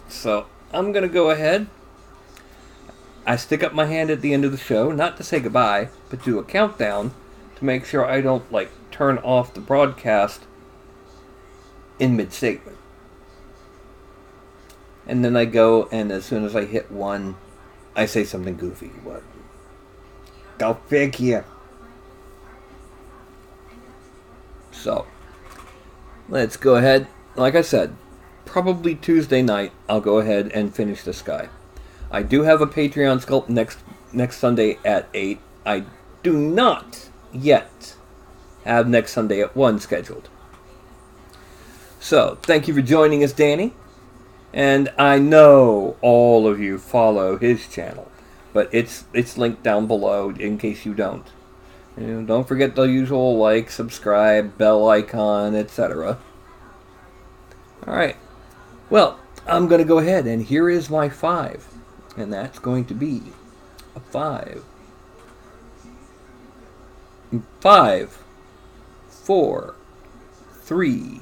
So, I'm gonna go ahead. I stick up my hand at the end of the show, not to say goodbye, but do a countdown to make sure I don't, turn off the broadcast in mid-statement. And then I go, and as soon as I hit 1, I say something goofy. What? Go figure. So, let's go ahead. Like I said, probably Tuesday night, I'll go ahead and finish this guy. I do have a Patreon sculpt next Sunday at 8. I do not yet have next Sunday at 1 scheduled. So, thank you for joining us, Danny. And I know all of you follow his channel, but it's linked down below in case you don't. Don't forget the usual like, subscribe, bell icon, etc. Alright. Well, I'm going to go ahead, and here is my 5. And that's going to be a 5. 5, 4, 3,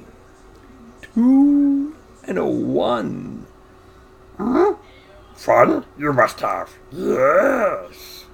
2, and a 1. Huh? Fun you must have. Yes.